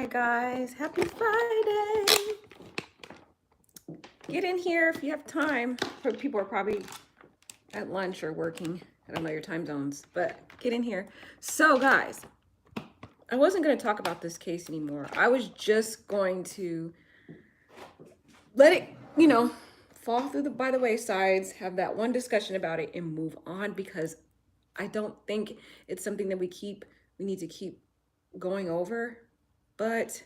Hi guys, happy Friday. Get in here if you have time. People are probably at lunch or working. I don't know your time zones, but get in here. So guys, I wasn't going to talk about this case anymore. I was just going to let it, fall through by the waysides, have that one discussion about it and move on because I don't think it's something that we need to keep going over. But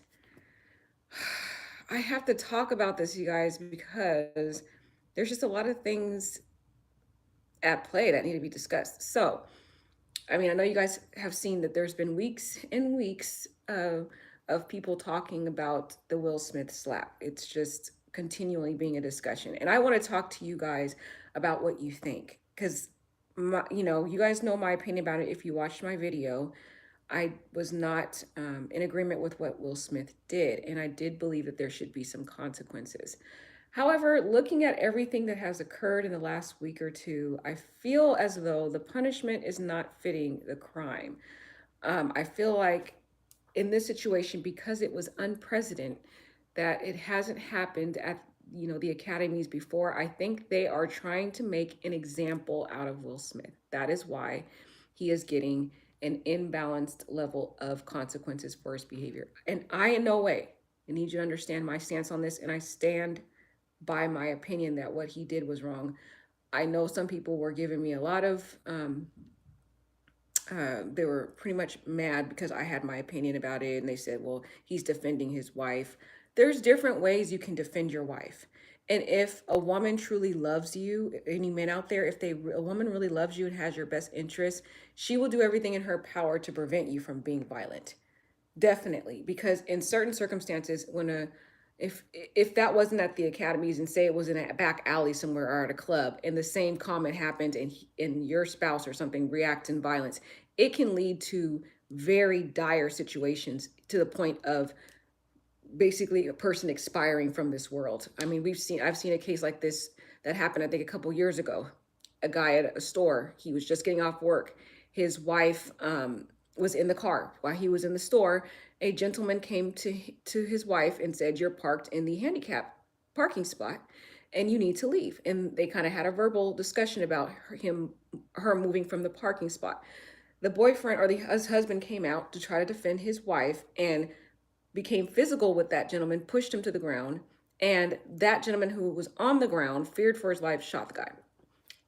I have to talk about this, you guys, because there's just a lot of things at play that need to be discussed. So, I mean, I know you guys have seen that there's been weeks and weeks of people talking about the Will Smith slap. It's just continually being a discussion. And I want to talk to you guys about what you think. Because, you guys know my opinion about it if you watched my video. I was not in agreement with what Will Smith did, and I did believe that there should be some consequences. However, looking at everything that has occurred in the last week or two, I feel as though the punishment is not fitting the crime. I feel like in this situation, because it was unprecedented, that it hasn't happened at the academies before. I think they are trying to make an example out of Will Smith. That is why he is getting an imbalanced level of consequences for his behavior. And I, in no way, I need you to understand my stance on this, and I stand by my opinion that what he did was wrong. I know some people were giving me a lot of, they were pretty much mad because I had my opinion about it. And they said, well, he's defending his wife. There's different ways you can defend your wife. And if a woman truly loves you, any men out there, if a woman really loves you and has your best interest, she will do everything in her power to prevent you from being violent. Definitely, because in certain circumstances, when if that wasn't at the academies and say it was in a back alley somewhere or at a club and the same comment happened and your spouse or something reacts in violence, it can lead to very dire situations to the point of basically a person expiring from this world. I mean, I've seen a case like this that happened I think a couple years ago. A guy at a store, he was just getting off work. His wife was in the car while he was in the store. A gentleman came to his wife and said, "You're parked in the handicap parking spot and you need to leave." And they kind of had a verbal discussion about her moving from the parking spot. The boyfriend or his husband came out to try to defend his wife and became physical with that gentleman, pushed him to the ground, and that gentleman who was on the ground, feared for his life, shot the guy.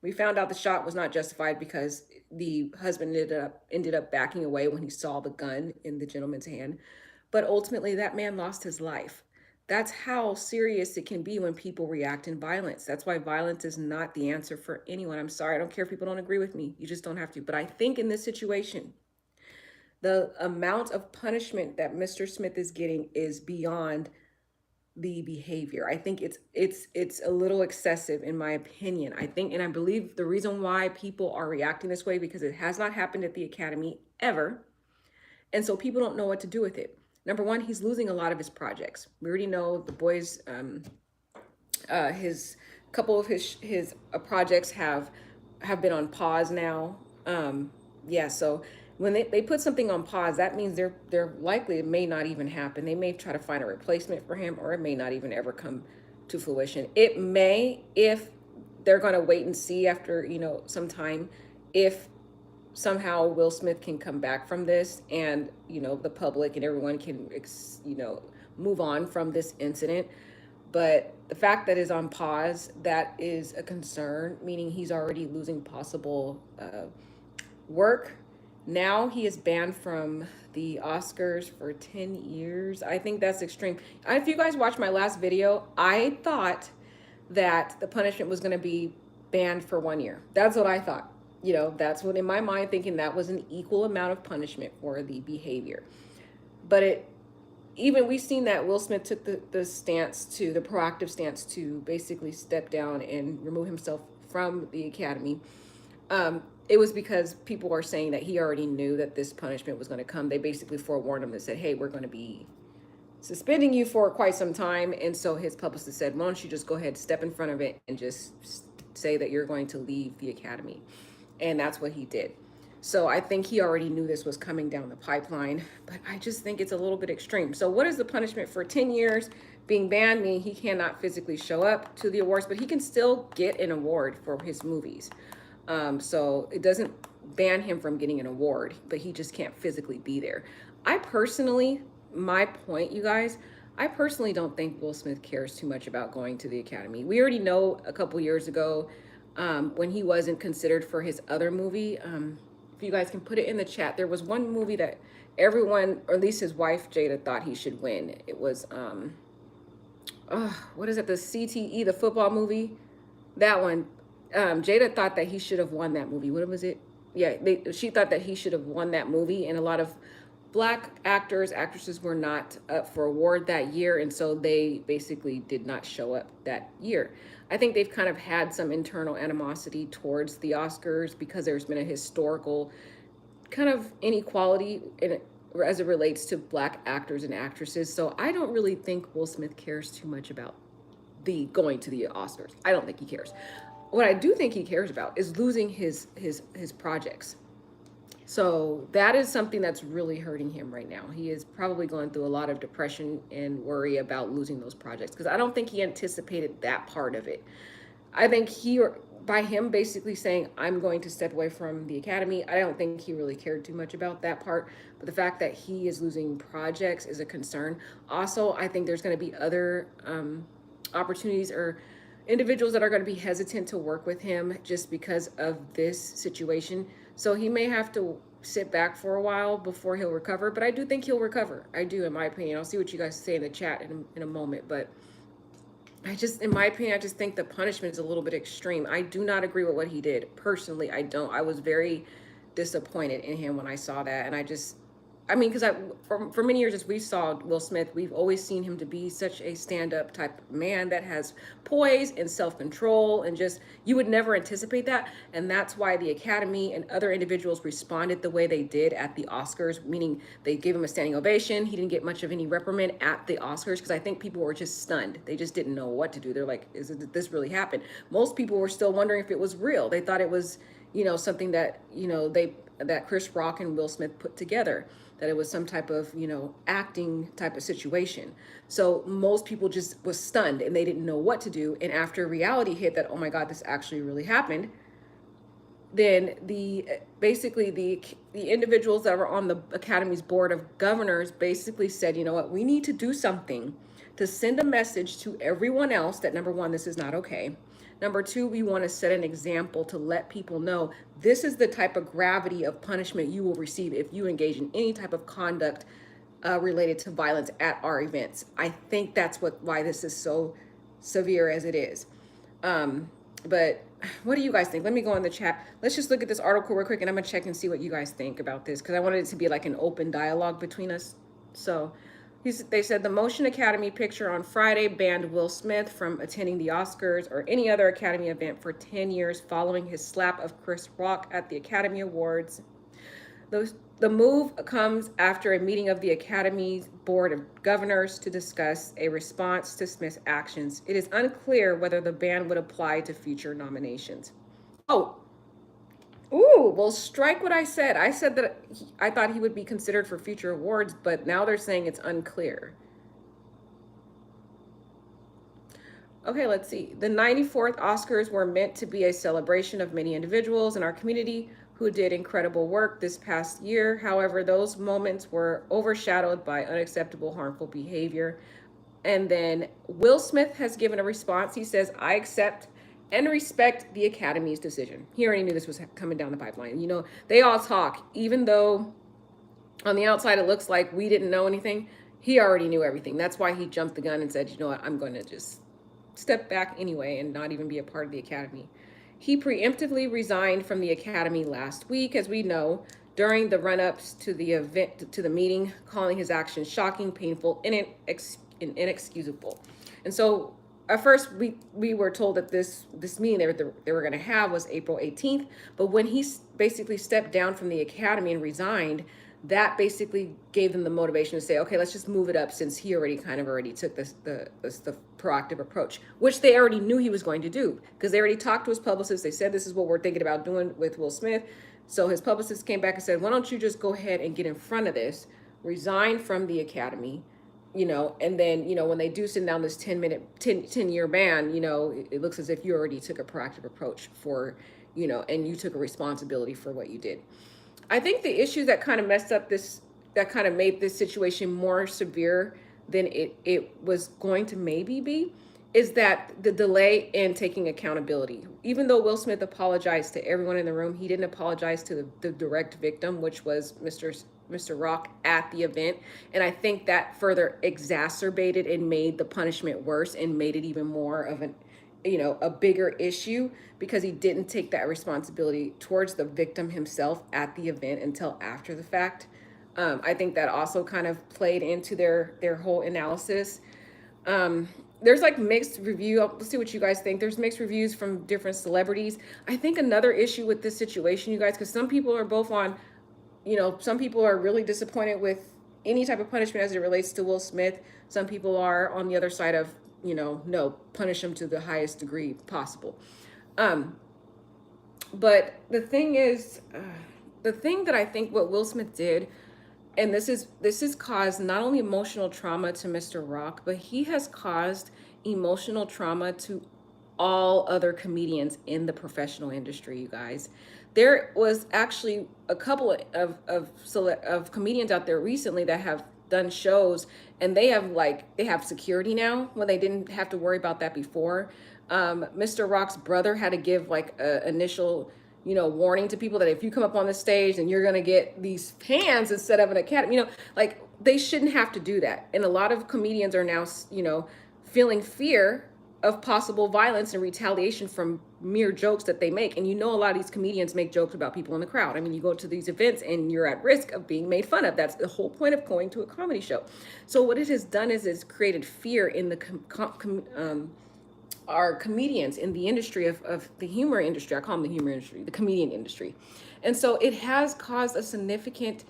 We found out the shot was not justified because the husband ended up backing away when he saw the gun in the gentleman's hand. But ultimately, that man lost his life. That's how serious it can be when people react in violence. That's why violence is not the answer for anyone. I'm sorry, I don't care if people don't agree with me. You just don't have to. But I think in this situation, the amount of punishment that Mr. Smith is getting is beyond the behavior. I think it's a little excessive in my opinion. I think and I believe the reason why people are reacting this way because it has not happened at the academy ever. And so people don't know what to do with it. Number one, he's losing a lot of his projects. We already know the boys his couple of his projects have been on pause now. Yeah, so when they put something on pause, that means they're likely it may not even happen. They may try to find a replacement for him, or it may not even ever come to fruition. It may, if they're going to wait and see after some time, if somehow Will Smith can come back from this, and the public and everyone can move on from this incident. But the fact that is on pause, that is a concern, meaning he's already losing possible work. Now he is banned from the Oscars for 10 years. I think that's extreme. If you guys watched my last video, I thought that the punishment was going to be banned for 1 year. That's what I thought. That's what in my mind thinking that was an equal amount of punishment for the behavior. But we've seen that Will Smith took the proactive stance to basically step down and remove himself from the academy. It was because people are saying that he already knew that this punishment was going to come. They basically forewarned him and said, hey, we're going to be suspending you for quite some time. And so his publicist said, why don't you just go ahead, step in front of it and just say that you're going to leave the academy. And that's what he did. So I think he already knew this was coming down the pipeline, but I just think it's a little bit extreme. So what is the punishment for 10 years being banned? Meaning he cannot physically show up to the awards, but he can still get an award for his movies. So it doesn't ban him from getting an award, but he just can't physically be there. I personally, my point, you guys, I personally don't think Will Smith cares too much about going to the Academy. We already know a couple years ago, when he wasn't considered for his other movie. If you guys can put it in the chat, there was one movie that everyone, or at least his wife Jada, thought he should win. It was what is it? The CTE, the football movie. That one. Jada thought that he should have won that movie. What was it? Yeah, she thought that he should have won that movie, and a lot of black actors, actresses were not up for award that year, and so they basically did not show up that year. I think they've kind of had some internal animosity towards the Oscars because there's been a historical kind of inequality in it as it relates to black actors and actresses. So I don't really think Will Smith cares too much about the going to the Oscars. I don't think he cares. What I do think he cares about is losing his projects. So that is something that's really hurting him right now. He is probably going through a lot of depression and worry about losing those projects because I don't think he anticipated that part of it. I think by him basically saying, I'm going to step away from the Academy, I don't think he really cared too much about that part. But the fact that he is losing projects is a concern. Also, I think there's going to be other opportunities or individuals that are going to be hesitant to work with him just because of this situation. So he may have to sit back for a while before he'll recover, but I do think he'll recover. I do, in my opinion. I'll see what you guys say in the chat in a moment, but in my opinion, I just think the punishment is a little bit extreme. I do not agree with what he did. Personally, I don't. I was very disappointed in him when I saw that. And because for many years, as we saw Will Smith, we've always seen him to be such a stand-up type of man that has poise and self-control, and just, you would never anticipate that. And that's why the Academy and other individuals responded the way they did at the Oscars, meaning they gave him a standing ovation. He didn't get much of any reprimand at the Oscars because I think people were just stunned. They just didn't know what to do. They're like, did this really happen? Most people were still wondering if it was real. They thought it was, something that, that Chris Rock and Will Smith put together, that it was some type of, acting type of situation. So most people just was stunned and they didn't know what to do. And after reality hit that, oh my God, this actually really happened, then the individuals that were on the Academy's board of governors basically said, you know what, we need to do something to send a message to everyone else that, number one, this is not okay. Number two, we want to set an example to let people know this is the type of gravity of punishment you will receive if you engage in any type of conduct related to violence at our events. I think that's why this is so severe as it is. But what do you guys think? Let me go in the chat. Let's just look at this article real quick, and I'm gonna check and see what you guys think about this, because I wanted it to be like an open dialogue between us. So they said the Motion Academy picture on Friday banned Will Smith from attending the Oscars or any other Academy event for 10 years following his slap of Chris Rock at the Academy Awards. The move comes after a meeting of the Academy's Board of Governors to discuss a response to Smith's actions. It is unclear whether the ban would apply to future nominations. Well, strike what I said. I said that I thought he would be considered for future awards, but now they're saying it's unclear. Okay, let's see. The 94th Oscars were meant to be a celebration of many individuals in our community who did incredible work this past year. However, those moments were overshadowed by unacceptable, harmful behavior. And then Will Smith has given a response. He says, I accept and respect the Academy's decision. He already knew this was coming down the pipeline. They all talk, even though on the outside it looks like we didn't know anything. He already knew everything. That's why he jumped the gun and said, you know what, I'm going to just step back anyway and not even be a part of the Academy. He preemptively resigned from the Academy last week, as we know, during the run-ups to the event, to the meeting, calling his actions shocking, painful, and inexcusable. And so at first we were told that this meeting they were going to have was April 18th, but when he basically stepped down from the Academy and resigned, that basically gave them the motivation to say, okay, let's just move it up, since he already took the proactive approach, which they already knew he was going to do, because they already talked to his publicist. They said, this is what we're thinking about doing with Will Smith. So his publicist came back and said, why don't you just go ahead and get in front of this, resign from the academy, and then, when they do send down this 10-year ban, it looks as if you already took a proactive approach for, and you took a responsibility for what you did. I think the issue that kind of messed up this, that kind of made this situation more severe than it was going to maybe be, is that the delay in taking accountability. Even though Will Smith apologized to everyone in the room, he didn't apologize to the direct victim, which was Mr. Rock at the event. And I think that further exacerbated and made the punishment worse and made it even more of a bigger issue, because he didn't take that responsibility towards the victim himself at the event until after the fact. I think that also kind of played into their whole analysis. There's like mixed review. Let's see what you guys think. There's mixed reviews from different celebrities. I think another issue with this situation, you guys, because some people are both on, some people are really disappointed with any type of punishment as it relates to Will Smith. Some people are on the other side of, no, punish him to the highest degree possible. But the thing is, the thing that I think what Will Smith did, and this has caused not only emotional trauma to Mr. Rock, but he has caused emotional trauma to all other comedians in the professional industry, you guys. There was actually a couple of comedians out there recently that have done shows, and they have security now when they didn't have to worry about that before. Mr. Rock's brother had to give like a initial warning to people that if you come up on the stage and you're going to get these fans instead of an academy, like they shouldn't have to do that. And a lot of comedians are now, feeling fear of possible violence and retaliation from mere jokes that they make. And a lot of these comedians make jokes about people in the crowd. I mean, you go to these events and you're at risk of being made fun of. That's the whole point of going to a comedy show. So what it has done is it's created fear in the are comedians in the industry of the humor industry. I call them the humor industry, the comedian industry. And so it has caused a significant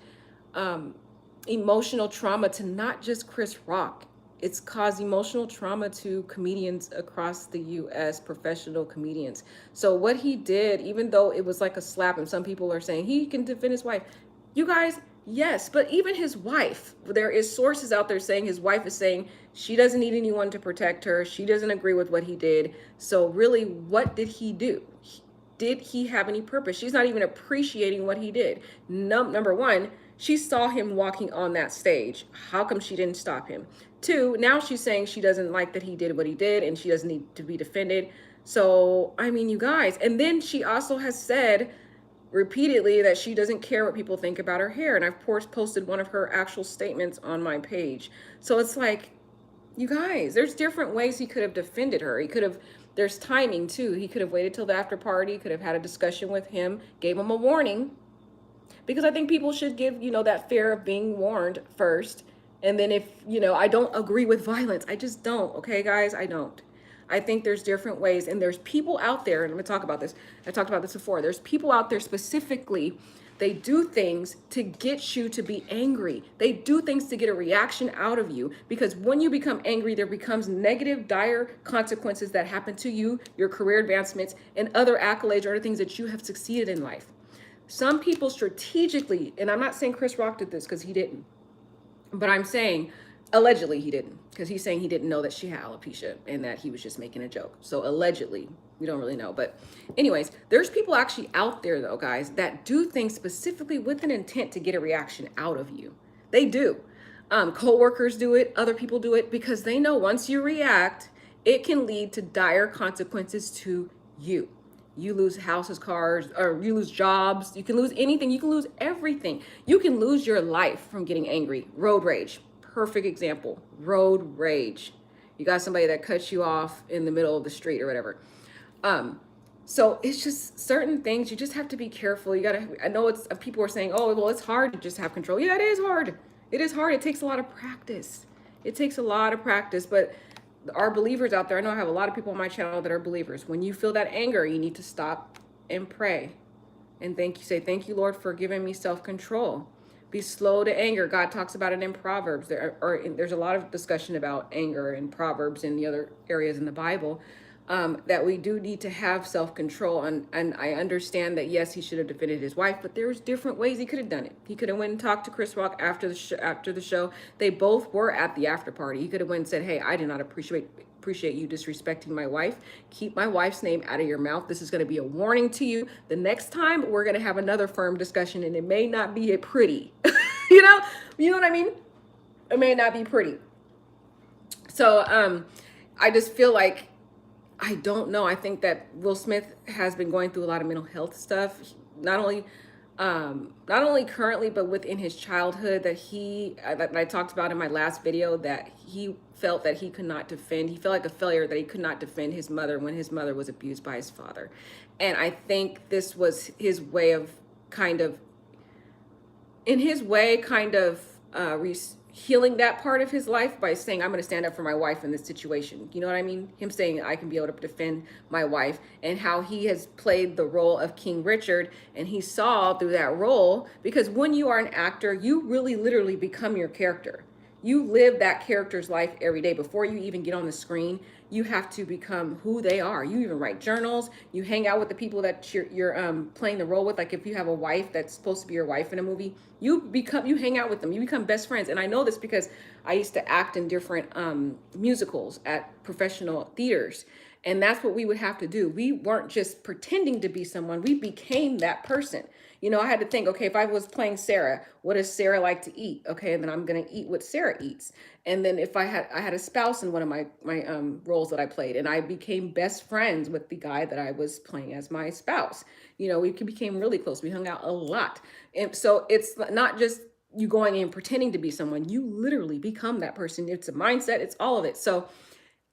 emotional trauma to not just Chris Rock. It's caused emotional trauma to comedians across the US, professional comedians. So what he did, even though it was like a slap, and some people are saying he can defend his wife, you guys, yes, but even his wife, there is sources out there saying his wife is saying she doesn't need anyone to protect her. She doesn't agree with what he did. So really, what did he do? Did he have any purpose? She's not even appreciating what he did. Number one, she saw him walking on that stage. How come she didn't stop him? Two, now she's saying she doesn't like that he did what he did and she doesn't need to be defended. So, I mean, you guys, and then she also has said repeatedly that she doesn't care what people think about her hair. And I've posted one of her actual statements on my page. So it's like, you guys, there's different ways he could have defended her. There's timing too. He could have waited till the after party, could have had a discussion with him, gave him a warning. Because I think people should give, that fear of being warned first. And then if, I don't agree with violence, I just don't. Okay, guys, I don't. I think there's different ways, and there's people out there, and I'm gonna talk about this. I talked about this before. There's people out there specifically, they do things to get you to be angry. They do things to get a reaction out of you, because when you become angry, there becomes negative, dire consequences that happen to you, your career advancements, and other accolades or other things that you have succeeded in life. Some people strategically, and I'm not saying Chris Rock did this because he didn't, but I'm saying allegedly he didn't, because he's saying he didn't know that she had alopecia and that he was just making a joke. So allegedly, we don't really know. But anyways, there's people actually out there though, guys, that do things specifically with an intent to get a reaction out of you. They do. Co-workers do it, other people do it, because they know once you react, it can lead to dire consequences to you. You lose houses, cars, or you lose jobs. You can lose anything. You can lose everything. You can lose your life from getting angry. Road rage. Perfect example. Road rage. You got somebody that cuts you off in the middle of the street or whatever. So it's just certain things you just have to be careful. I know people are saying, oh, well, it's hard to just have control. Yeah, it is hard. It is hard. It takes a lot of practice. But our believers out there, I know I have a lot of people on my channel that are believers. When you feel that anger, you need to stop and pray. And thank you, Lord, for giving me self-control. Be slow to anger. God talks about it in Proverbs. There's a lot of discussion about anger in Proverbs and the other areas in the Bible. that we do need to have self-control. And I understand that, yes, he should have defended his wife, but there's different ways he could have done it. He could have went and talked to Chris Rock after the show. They both were at the after party. He could have went and said, hey, I did not appreciate you disrespecting my wife. Keep my wife's name out of your mouth. This is going to be a warning to you. The next time we're going to have another firm discussion, and it may not be a pretty, you know, you know what I mean? It may not be pretty. So I just feel like, I don't know. I think that Will Smith has been going through a lot of mental health stuff, not only currently, but within his childhood. That I talked about in my last video, that he felt that he could not defend. He felt like a failure, that he could not defend his mother when his mother was abused by his father. And I think this was his way of kind of, in his way, kind of healing that part of his life by saying, I'm going to stand up for my wife in this situation. You know what I mean? Him saying, I can be able to defend my wife, and how he has played the role of King Richard. And he saw through that role, because when you are an actor, you really literally become your character. You live that character's life every day. Before you even get on the screen, you have to become who they are. You even write journals. You hang out with the people that you're playing the role with. Like if you have a wife that's supposed to be your wife in a movie, you hang out with them. You become best friends. And I know this because I used to act in different musicals at professional theaters. And that's what we would have to do. We weren't just pretending to be someone. We became that person. You know, I had to think, okay, if I was playing Sarah, what does Sarah like to eat? Okay, and then I'm gonna eat what Sarah eats. And then if I had a spouse in one of my roles that I played, and I became best friends with the guy that I was playing as my spouse. You know, we became really close. We hung out a lot. And so it's not just you going in pretending to be someone. You literally become that person. It's a mindset. It's all of it. So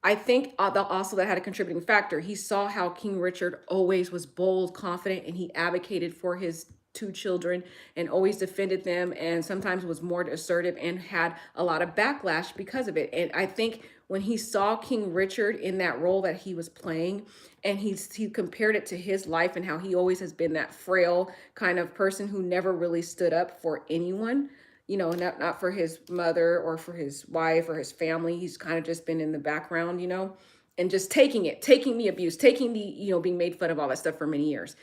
I think also that had a contributing factor. He saw how King Richard always was bold, confident, and he advocated for his two children and always defended them, and sometimes was more assertive and had a lot of backlash because of it. And I think when he saw King Richard in that role that he was playing, and he compared it to his life and how he always has been that frail kind of person who never really stood up for anyone, you know, not for his mother or for his wife or his family. He's kind of just been in the background, you know, and just taking the abuse, taking the, you know, being made fun of, all that stuff for many years.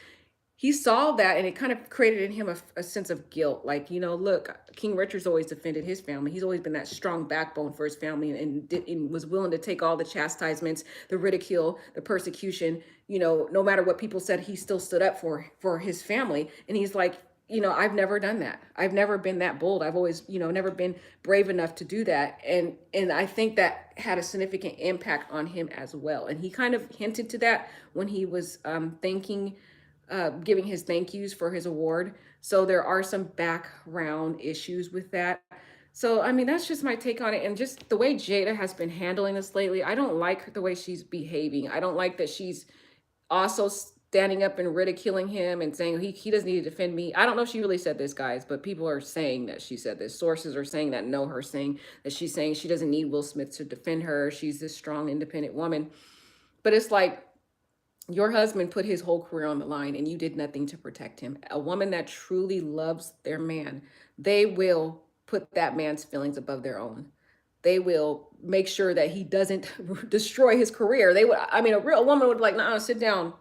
He saw that, and it kind of created in him a sense of guilt. Like, you know, look, King Richard's always defended his family. He's always been that strong backbone for his family, and was willing to take all the chastisements, the ridicule, the persecution, you know, no matter what people said, he still stood up for his family. And he's like, you know, I've never done that. I've never been that bold. I've always, you know, never been brave enough to do that. And I think that had a significant impact on him as well. And he kind of hinted to that when he was giving his thank yous for his award. So there are some background issues with that. So, I mean, that's just my take on it. And just the way Jada has been handling this lately, I don't like the way she's behaving. I don't like that she's also standing up and ridiculing him and saying he doesn't need to defend me. I don't know if she really said this, guys, but people are saying that she said this. Sources are saying that know her, saying that she's saying she doesn't need Will Smith to defend her. She's this strong, independent woman. But it's like, your husband put his whole career on the line and you did nothing to protect him. A woman that truly loves their man, they will put that man's feelings above their own. They will make sure that he doesn't destroy his career. They would, I mean, a real woman would be like, nah, sit down.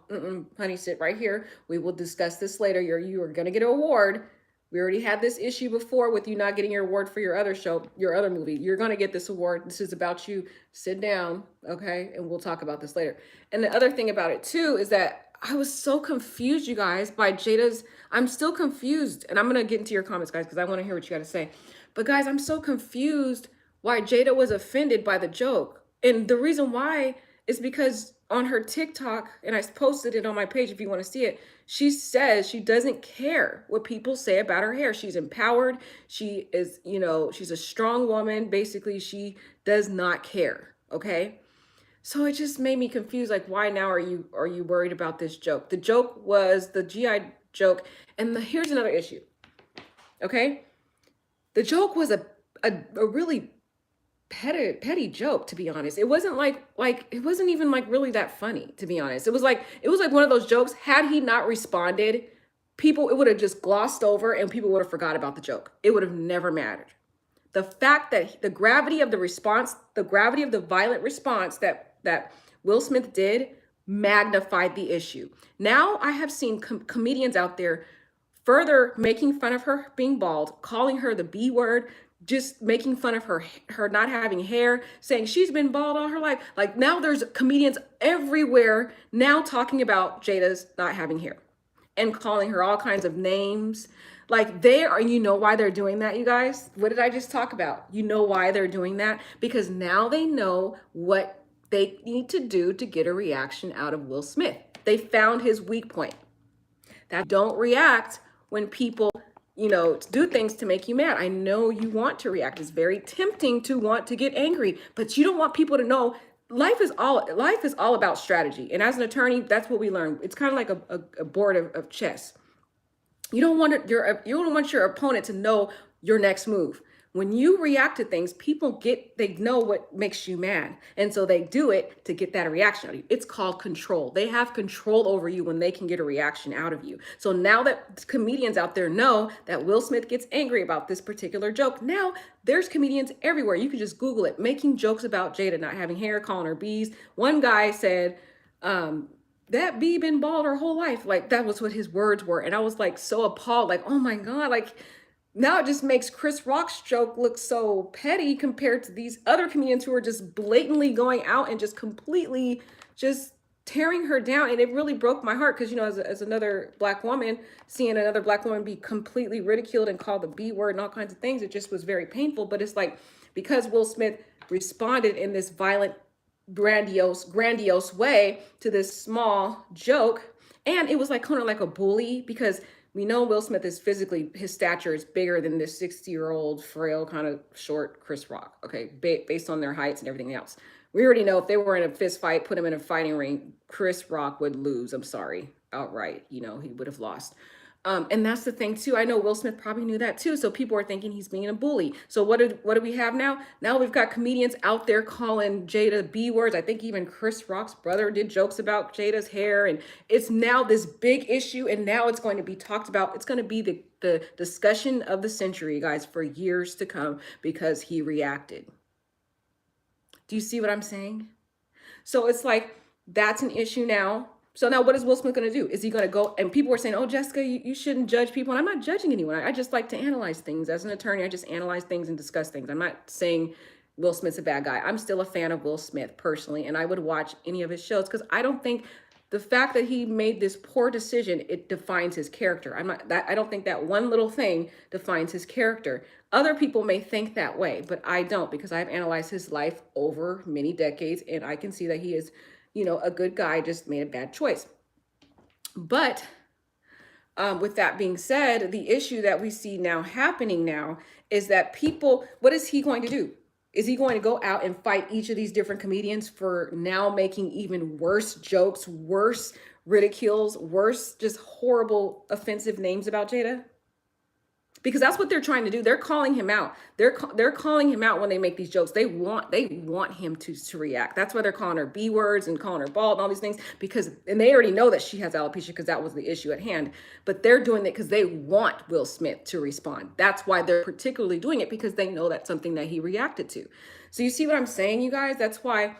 Honey, sit right here. We will discuss this later. You are going to get an award. We already had this issue before with you not getting your award for your other show, your other movie. You're going to get this award. This is about you. Sit down, okay? And we'll talk about this later. And the other thing about it too is that I was so confused, you guys, by Jada's. I'm still confused. And I'm going to get into your comments, guys, because I want to hear what you got to say. But guys, I'm so confused why Jada was offended by the joke. And the reason why is because on her TikTok, and I posted it on my page if you want to see it, she says she doesn't care what people say about her hair. She's empowered. She is, you know, she's a strong woman. Basically, she does not care. Okay. So it just made me confused. Like, why now are you worried about this joke? The joke was the GI joke. And here's another issue. Okay. The joke was a really petty joke, to be honest. It wasn't like it wasn't even like really that funny, to be honest. It was like one of those jokes. Had he not responded, it would have just glossed over and people would have forgot about the joke. It would have never mattered. The fact that the gravity of the response, the gravity of the violent response that Will Smith did magnified the issue. Now I have seen comedians out there further making fun of her being bald, calling her the B word, just making fun of her not having hair, saying she's been bald all her life. Like now there's comedians everywhere now talking about Jada's not having hair and calling her all kinds of names. Like they are, you know why they're doing that, you guys? What did I just talk about? You know why they're doing that? Because now they know what they need to do to get a reaction out of Will Smith. They found his weak point. That don't react when people, do things to make you mad. I know you want to react. It's very tempting to want to get angry, but you don't want people to know life is all about strategy. And as an attorney, that's what we learn. It's kind of like a board of chess. You don't want your opponent to know your next move. When you react to things, they know what makes you mad. And so they do it to get that reaction out of you. It's called control. They have control over you when they can get a reaction out of you. So now that comedians out there know that Will Smith gets angry about this particular joke, now there's comedians everywhere. You can just Google it, making jokes about Jada not having hair, calling her bees. One guy said, that bee been bald her whole life. Like that was what his words were. And I was like so appalled, like, oh my God, like now it just makes Chris Rock's joke look so petty compared to these other comedians who are just blatantly going out and just completely just tearing her down. And it really broke my heart because, as another Black woman, seeing another Black woman be completely ridiculed and called the B word and all kinds of things, it just was very painful. But it's like, because Will Smith responded in this violent, grandiose way to this small joke, and it was like kind of like a bully, because we know Will Smith is physically, his stature is bigger than this 60-year-old frail kind of short Chris Rock, okay, based on their heights and everything else. We already know if they were in a fist fight, put him in a fighting ring, Chris Rock would lose. I'm sorry, outright, he would have lost. And that's the thing too. I know Will Smith probably knew that too. So people are thinking he's being a bully. So what do we have now? Now we've got comedians out there calling Jada B words. I think even Chris Rock's brother did jokes about Jada's hair, and it's now this big issue. And now it's going to be talked about. It's going to be the discussion of the century, guys, for years to come, because he reacted. Do you see what I'm saying? So it's like, that's an issue now. So now what is Will Smith going to do? Is he going to go? And people were saying, oh, Jessica, you shouldn't judge people. And I'm not judging anyone. I just like to analyze things. As an attorney, I just analyze things and discuss things. I'm not saying Will Smith's a bad guy. I'm still a fan of Will Smith personally, and I would watch any of his shows, because I don't think the fact that he made this poor decision, it defines his character. I don't think that one little thing defines his character. Other people may think that way, but I don't, because I've analyzed his life over many decades, and I can see that he is, a good guy, just made a bad choice. But with that being said, the issue that we see now happening now is that people, what is he going to do? Is he going to go out and fight each of these different comedians for now making even worse jokes, worse ridicules, worse, just horrible, offensive names about Jada? Because that's what they're trying to do. They're calling him out. They're calling him out when they make these jokes. They want him to react. That's why they're calling her B words and calling her bald and all these things, and they already know that she has alopecia, because that was the issue at hand. But they're doing it because they want Will Smith to respond. That's why they're particularly doing it, because they know that's something that he reacted to. So you see what I'm saying, you guys? That's why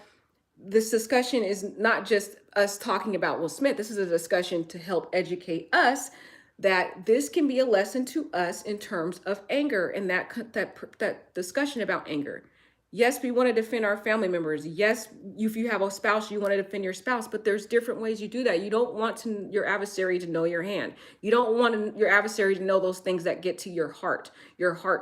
this discussion is not just us talking about Will Smith. This is a discussion to help educate us that this can be a lesson to us in terms of anger, and that discussion about anger. Yes, we want to defend our family members. Yes, if you have a spouse, you want to defend your spouse, but there's different ways you do that. You don't want your adversary to know your hand. You don't want your adversary to know those things that get to your heart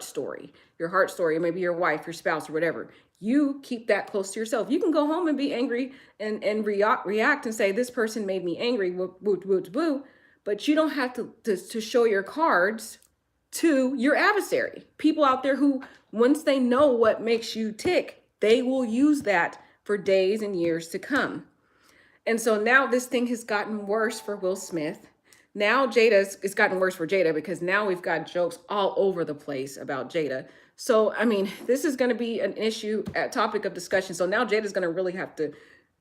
story, maybe your wife, your spouse, or whatever. You keep that close to yourself. You can go home and be angry and react and say, this person made me angry, woo, woo, woo, woo. But you don't have to show your cards to your adversary. People out there who, once they know what makes you tick, they will use that for days and years to come. And so now this thing has gotten worse for Will Smith. Now it's gotten worse for Jada, because now we've got jokes all over the place about Jada. So, I mean, this is going to be an issue, a topic of discussion. So now Jada's going to really have to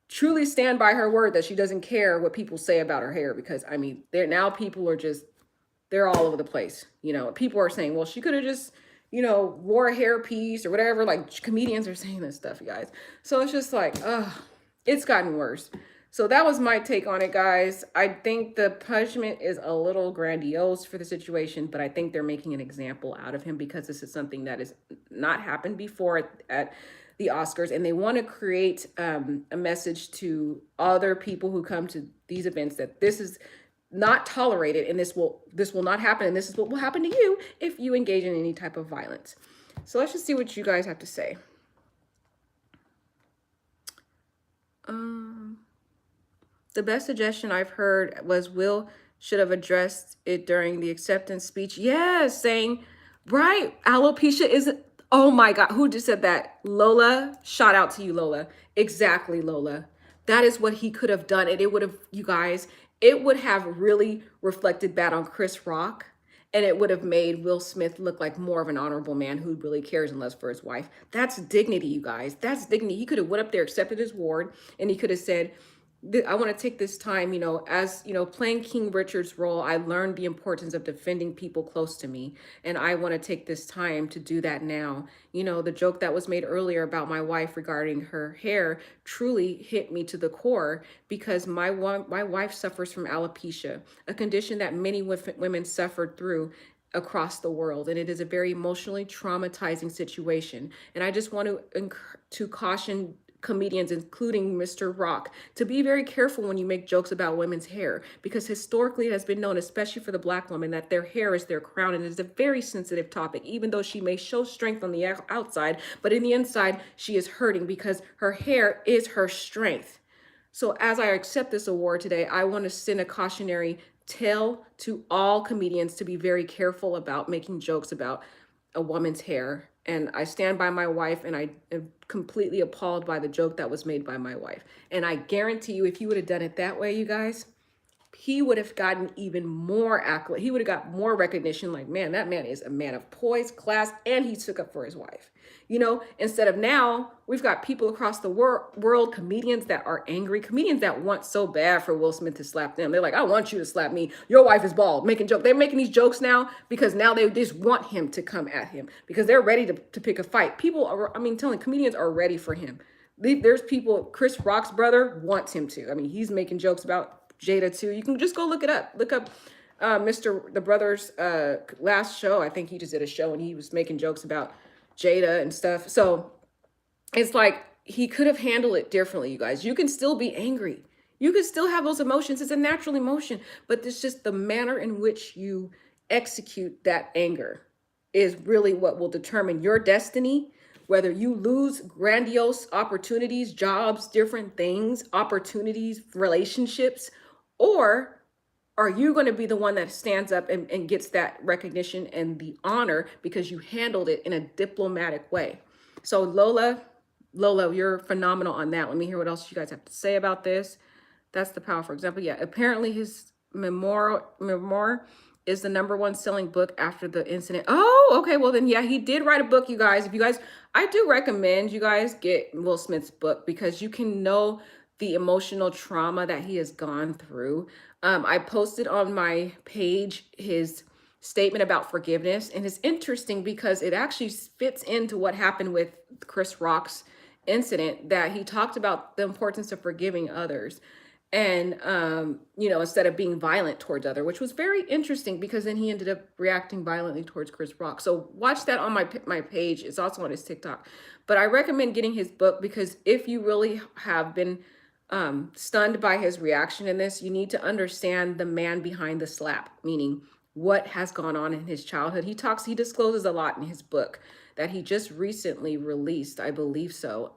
truly stand by her word that she doesn't care what people say about her hair, because I mean, people are just, they're all over the place. People are saying, well, she could have just, wore a hair piece or whatever. Like comedians are saying this stuff, you guys. So it's just like, It's gotten worse. So that was my take on it, guys. I think the punishment is a little grandiose for the situation, but I think they're making an example out of him because this is something that has not happened before at the Oscars, and they want to create a message to other people who come to these events that this is not tolerated, and this will not happen, and this is what will happen to you if you engage in any type of violence. So let's just see what you guys have to say. Um, the best suggestion I've heard was Will should have addressed it during the acceptance speech. Yes, saying, right, alopecia isn't, oh my God, who just said that? Lola, shout out to you, Lola. Exactly, Lola. That is what he could have done. And it would have, you guys, it would have really reflected bad on Chris Rock. And it would have made Will Smith look like more of an honorable man who really cares and loves for his wife. That's dignity, you guys. That's dignity. He could have went up there, accepted his award, and he could have said, I want to take this time, as playing King Richard's role, I learned the importance of defending people close to me. And I want to take this time to do that now. The joke that was made earlier about my wife regarding her hair truly hit me to the core because my wife suffers from alopecia, a condition that many women suffered through across the world, and it is a very emotionally traumatizing situation. And I just want to caution comedians, including Mr. Rock, to be very careful when you make jokes about women's hair, because historically it has been known, especially for the Black woman, that their hair is their crown, and it is a very sensitive topic, even though she may show strength on the outside, but in the inside, she is hurting because her hair is her strength. So as I accept this award today, I want to send a cautionary tale to all comedians to be very careful about making jokes about a woman's hair. And I stand by my wife, and I am completely appalled by the joke that was made by my wife. And I guarantee you, if you would have done it that way, you guys, he would have gotten even more accolade. He would have got more recognition. Like, man, that man is a man of poise, class, and he took up for his wife. Instead of now, we've got people across the world, comedians that are angry, comedians that want so bad for Will Smith to slap them. They're like, I want you to slap me. Your wife is bald. Making jokes. They're making these jokes now because now they just want him to come at him because they're ready to pick a fight. People are, telling comedians are ready for him. There's people, Chris Rock's brother wants him to. He's making jokes about Jada too. You can just go look it up. Look up the brother's last show. I think he just did a show and he was making jokes about Jada and stuff. So it's like he could have handled it differently, you guys. You can still be angry. You can still have those emotions. It's a natural emotion, but it's just the manner in which you execute that anger is really what will determine your destiny. Whether you lose grandiose opportunities, jobs, different things, opportunities, relationships, or are you going to be the one that stands up and gets that recognition and the honor because you handled it in a diplomatic way? So Lola, you're phenomenal on that. Let me hear what else you guys have to say about this. That's the power. For example, yeah, apparently his memoir is the #1 selling book after the incident. Oh, okay. Well, then, yeah, he did write a book, you guys. If you guys, I do recommend you guys get Will Smith's book because you can know the emotional trauma that he has gone through. I posted on my page his statement about forgiveness, and it's interesting because it actually fits into what happened with Chris Rock's incident, that he talked about the importance of forgiving others and instead of being violent towards other, which was very interesting because then he ended up reacting violently towards Chris Rock. So watch that on my page. It's also on his TikTok. But I recommend getting his book because if you really have been stunned by his reaction in this, you need to understand the man behind the slap, meaning what has gone on in his childhood. He discloses a lot in his book that he just recently released, I believe so.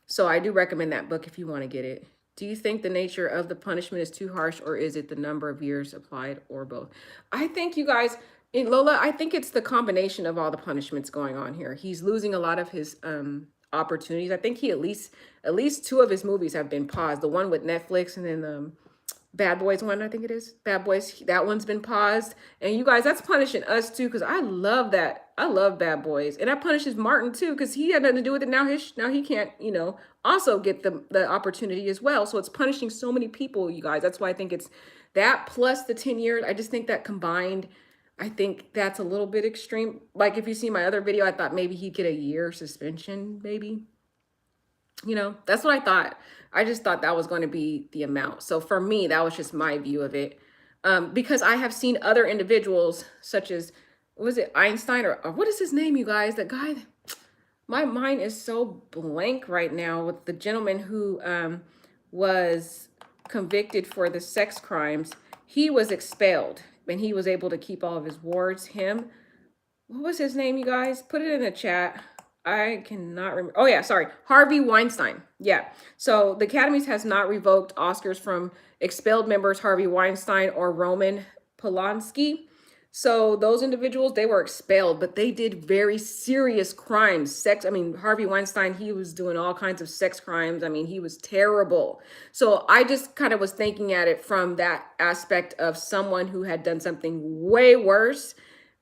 So I do recommend that book if you want to get it. Do you think the nature of the punishment is too harsh, or is it the number of years applied, or both? I think, you guys, Lola, I think it's the combination of all the punishments going on here. He's losing a lot of his opportunities. I think he at least 2 of his movies have been paused. The one with Netflix, and then the Bad Boys one, I think it is. Bad Boys, that one's been paused. And you guys, that's punishing us too, because I love that. I love Bad Boys. And that punishes Martin too, because he had nothing to do with it. Now he can't, also get the opportunity as well. So it's punishing so many people, you guys. That's why I think it's that plus the 10 years. I just think that combined, I think that's a little bit extreme. Like if you see my other video, I thought maybe he'd get a year suspension, maybe. You know, that's what I thought. I just thought that was going to be the amount. So for me, that was just my view of it. Because I have seen other individuals, such as, was it Einstein or what is his name, you guys? That guy, my mind is so blank right now with the gentleman who was convicted for the sex crimes. He was expelled and he was able to keep all of his wards. Him, what was his name, you guys? Put it in the chat. I cannot remember. Oh, yeah, sorry. Harvey Weinstein. Yeah. So the Academies has not revoked Oscars from expelled members Harvey Weinstein or Roman Polanski. So those individuals, they were expelled, but they did very serious crimes. Sex, I mean, Harvey Weinstein, he was doing all kinds of sex crimes. I mean, he was terrible. So I just kind of was thinking at it from that aspect of someone who had done something way worse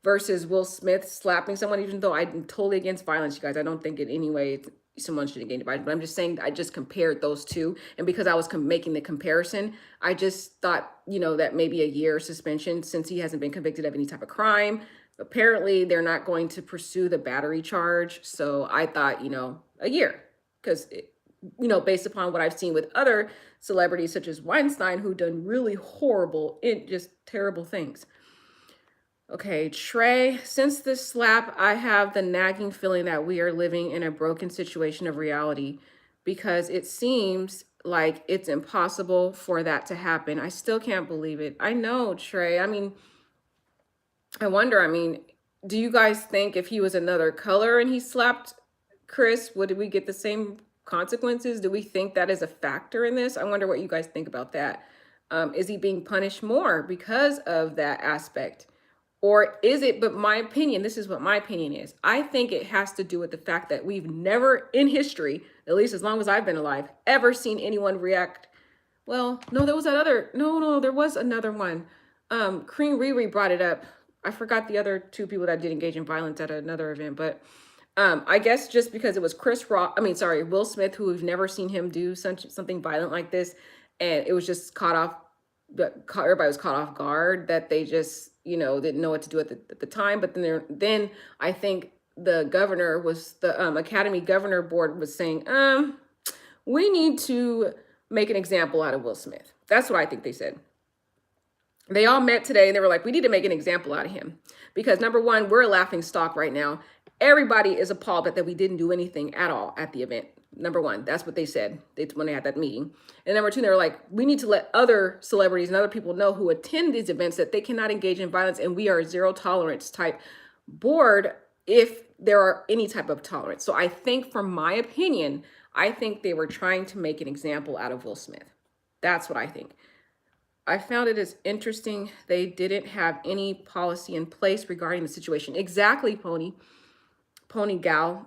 versus Will Smith slapping someone, even though I'm totally against violence, you guys. I don't think in any way someone should get divided, but I'm just saying I just compared those two. And because I was making the comparison, I just thought, you know, that maybe a year suspension since he hasn't been convicted of any type of crime. Apparently, they're not going to pursue the battery charge. So I thought, you know, a year because, you know, based upon what I've seen with other celebrities such as Weinstein, who done really horrible, just terrible things. Okay, Trey, since this slap, I have the nagging feeling that we are living in a broken situation of reality because it seems like it's impossible for that to happen. I still can't believe it. I know, Trey. I mean, I wonder, I mean, do you guys think if he was another color and he slapped Chris, would we get the same consequences? Do we think that is a factor in this? I wonder what you guys think about that. Is he being punished more because of that aspect? Or is it, but my opinion, this is what my opinion is. I think it has to do with the fact that we've never in history, at least as long as I've been alive, ever seen anyone react. Well, no, there was that other, no, there was another one. Cream Riri brought it up. I forgot the other two people that did engage in violence at another event, but I guess just because it was Will Smith, who we've never seen him do something violent like this, and it was just everybody was caught off guard that they just, you know, didn't know what to do at the time. But then I think the Academy Governor Board was saying, we need to make an example out of Will Smith. That's what I think they said. They all met today and they were like, we need to make an example out of him because number one, we're a laughing stock right now. Everybody is appalled that we didn't do anything at all at the event. Number one, that's what they said when they had that meeting. And number two, they were like, we need to let other celebrities and other people know who attend these events that they cannot engage in violence. And we are a zero tolerance type board if there are any type of tolerance. So I think, from my opinion, I think they were trying to make an example out of Will Smith. That's what I think. I found it as interesting. They didn't have any policy in place regarding the situation. Exactly, Pony Gal.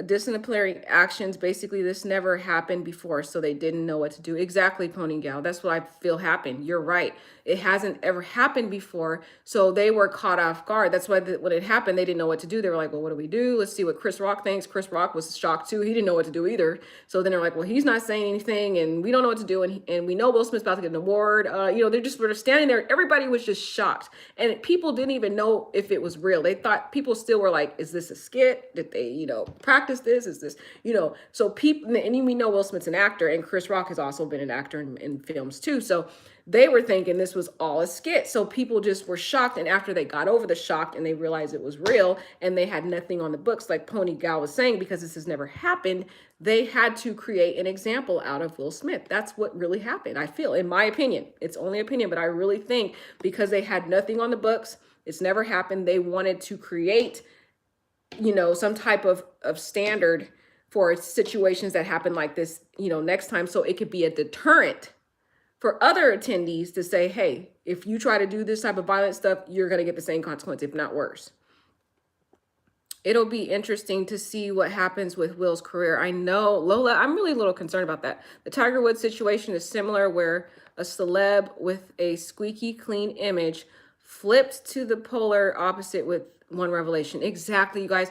Disciplinary actions, basically this never happened before, so they didn't know what to do. Exactly, Pony Gal. That's what I feel happened. You're right. It hasn't ever happened before, so they were caught off guard. That's why when it happened, they didn't know what to do. They were like, well, what do we do? Let's see what Chris Rock thinks. Chris Rock was shocked too. He didn't know what to do either. So then they're like, well, he's not saying anything and we don't know what to do. And we know Will Smith's about to get an award. You know, they were standing there. Everybody was just shocked. And people didn't even know if it was real. They thought, people still were like, is this a skit? Did they, you know, practice this? Is this, you know, so people, and we know Will Smith's an actor and Chris Rock has also been an actor in films too. So they were thinking this was all a skit. So people just were shocked. And after they got over the shock and they realized it was real and they had nothing on the books, like Pony Gal was saying, because this has never happened, they had to create an example out of Will Smith. That's what really happened, I feel, in my opinion. It's only opinion, but I really think because they had nothing on the books, it's never happened, they wanted to create, you know, some type of standard for situations that happen like this, you know, next time, so it could be a deterrent for other attendees to say, hey, if you try to do this type of violent stuff, you're going to get the same consequence, if not worse. It'll be interesting to see what happens with Will's career. I know, Lola, I'm really a little concerned about that. The Tiger Woods situation is similar, where a celeb with a squeaky clean image flipped to the polar opposite with one revelation. Exactly, you guys.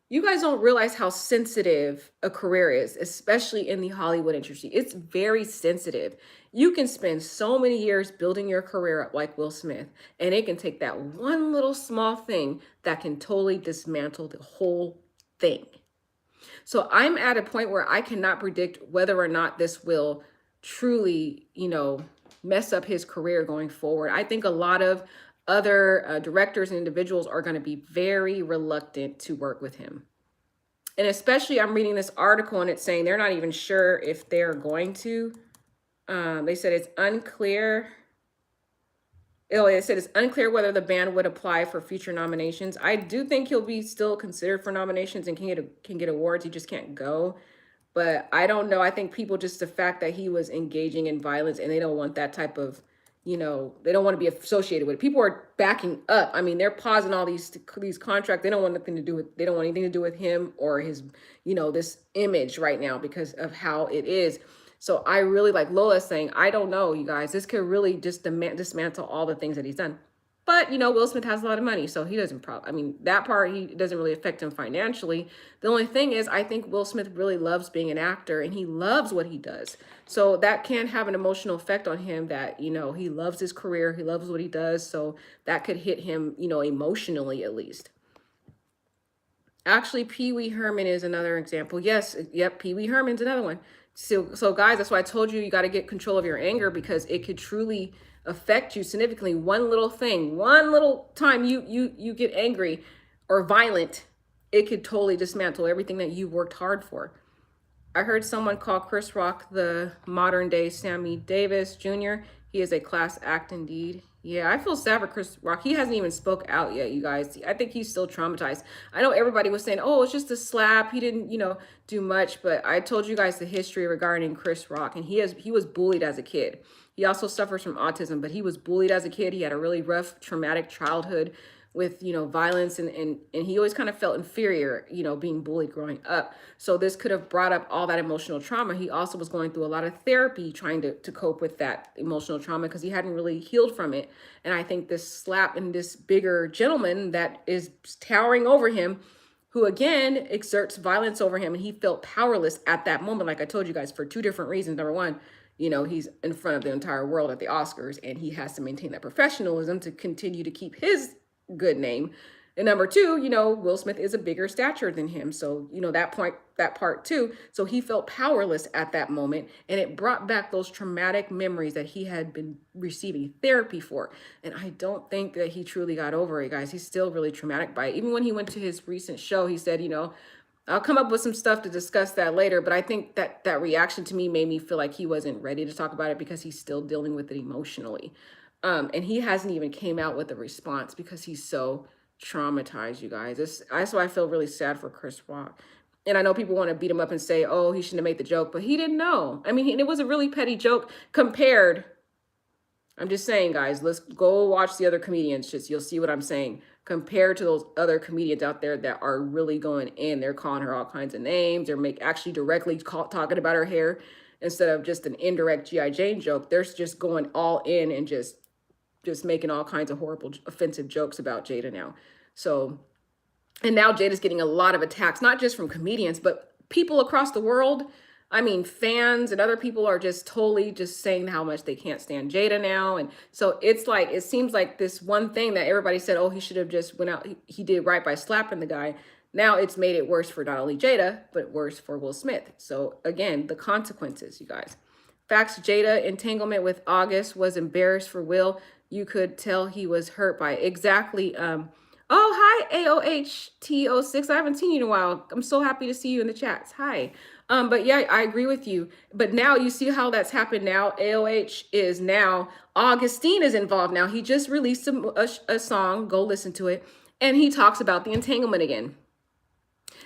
You guys don't realize how sensitive a career is, especially in the Hollywood industry. It's very sensitive. You can spend so many years building your career up like Will Smith, and it can take that one little small thing that can totally dismantle the whole thing. So I'm at a point where I cannot predict whether or not this will truly, mess up his career going forward. I think a lot of other directors and individuals are going to be very reluctant to work with him. And especially, I'm reading this article and it's saying they're not even sure if they're going to. They said it's unclear. Oh, it said it's unclear whether the band would apply for future nominations. I do think he'll be still considered for nominations and can get awards. He just can't go. But I don't know. I think people, just the fact that he was engaging in violence, and they don't want that type of, they don't want to be associated with it. People are backing up. I mean, they're pausing all these contracts. They don't want nothing to do with. They don't want anything to do with him or his, this image right now because of how it is. So I really, like Lola saying, I don't know, you guys. This could really just dismantle all the things that he's done. But, Will Smith has a lot of money, so he doesn't that part, he doesn't really affect him financially. The only thing is, I think Will Smith really loves being an actor and he loves what he does. So that can have an emotional effect on him that, he loves his career, he loves what he does. So that could hit him, emotionally at least. Actually, Pee Wee Herman is another example. Yes, yep, Pee Wee Herman's another one. So guys, that's why I told you got to get control of your anger, because it could truly affect you significantly. One little thing, one little time you get angry or violent, it could totally dismantle everything that you worked hard for. I heard someone call Chris Rock the modern day Sammy Davis Jr. He is a class act indeed. Yeah, I feel sad for Chris Rock. He hasn't even spoke out yet, you guys. I think he's still traumatized. I know everybody was saying, oh, it's just a slap. He didn't, do much. But I told you guys the history regarding Chris Rock. And he was bullied as a kid. He also suffers from autism, but he was bullied as a kid. He had a really rough, traumatic childhood with, violence. And he always kind of felt inferior, being bullied growing up. So this could have brought up all that emotional trauma. He also was going through a lot of therapy trying to cope with that emotional trauma because he hadn't really healed from it. And I think this slap and this bigger gentleman that is towering over him, who again exerts violence over him, and he felt powerless at that moment, like I told you guys, for two different reasons. Number one, he's in front of the entire world at the Oscars, and he has to maintain that professionalism to continue to keep his good name. And number two, Will Smith is a bigger stature than him. So, that part too. So he felt powerless at that moment, and it brought back those traumatic memories that he had been receiving therapy for. And I don't think that he truly got over it, guys. He's still really traumatic by it. Even when he went to his recent show, he said, I'll come up with some stuff to discuss that later. But I think that reaction to me made me feel like he wasn't ready to talk about it because he's still dealing with it emotionally. And he hasn't even came out with a response because he's so traumatized, you guys. That's why I feel really sad for Chris Rock. And I know people want to beat him up and say, oh, he shouldn't have made the joke, but he didn't know. I mean, it was a really petty joke compared. I'm just saying, guys, let's go watch the other comedians. You'll see what I'm saying. Compared to those other comedians out there that are really going in, they're calling her all kinds of names. They're actually directly talking about her hair instead of just an indirect G.I. Jane joke. They're just going all in and just making all kinds of horrible, offensive jokes about Jada now. So, and now Jada's getting a lot of attacks, not just from comedians, but people across the world. I mean, fans and other people are just totally just saying how much they can't stand Jada now. And so it's like, it seems like this one thing that everybody said, oh, he should have just went out. He did right by slapping the guy. Now it's made it worse for not only Jada, but worse for Will Smith. So again, the consequences, you guys. Facts, Jada entanglement with August was embarrassed for Will. You could tell he was hurt by it. Exactly. Oh, hi, AOHT06. I haven't seen you in a while. I'm so happy to see you in the chats. Hi. But yeah, I agree with you. But now you see how that's happened now. AOH is now, Augustine is involved now. He just released a song. Go listen to it. And he talks about the entanglement again.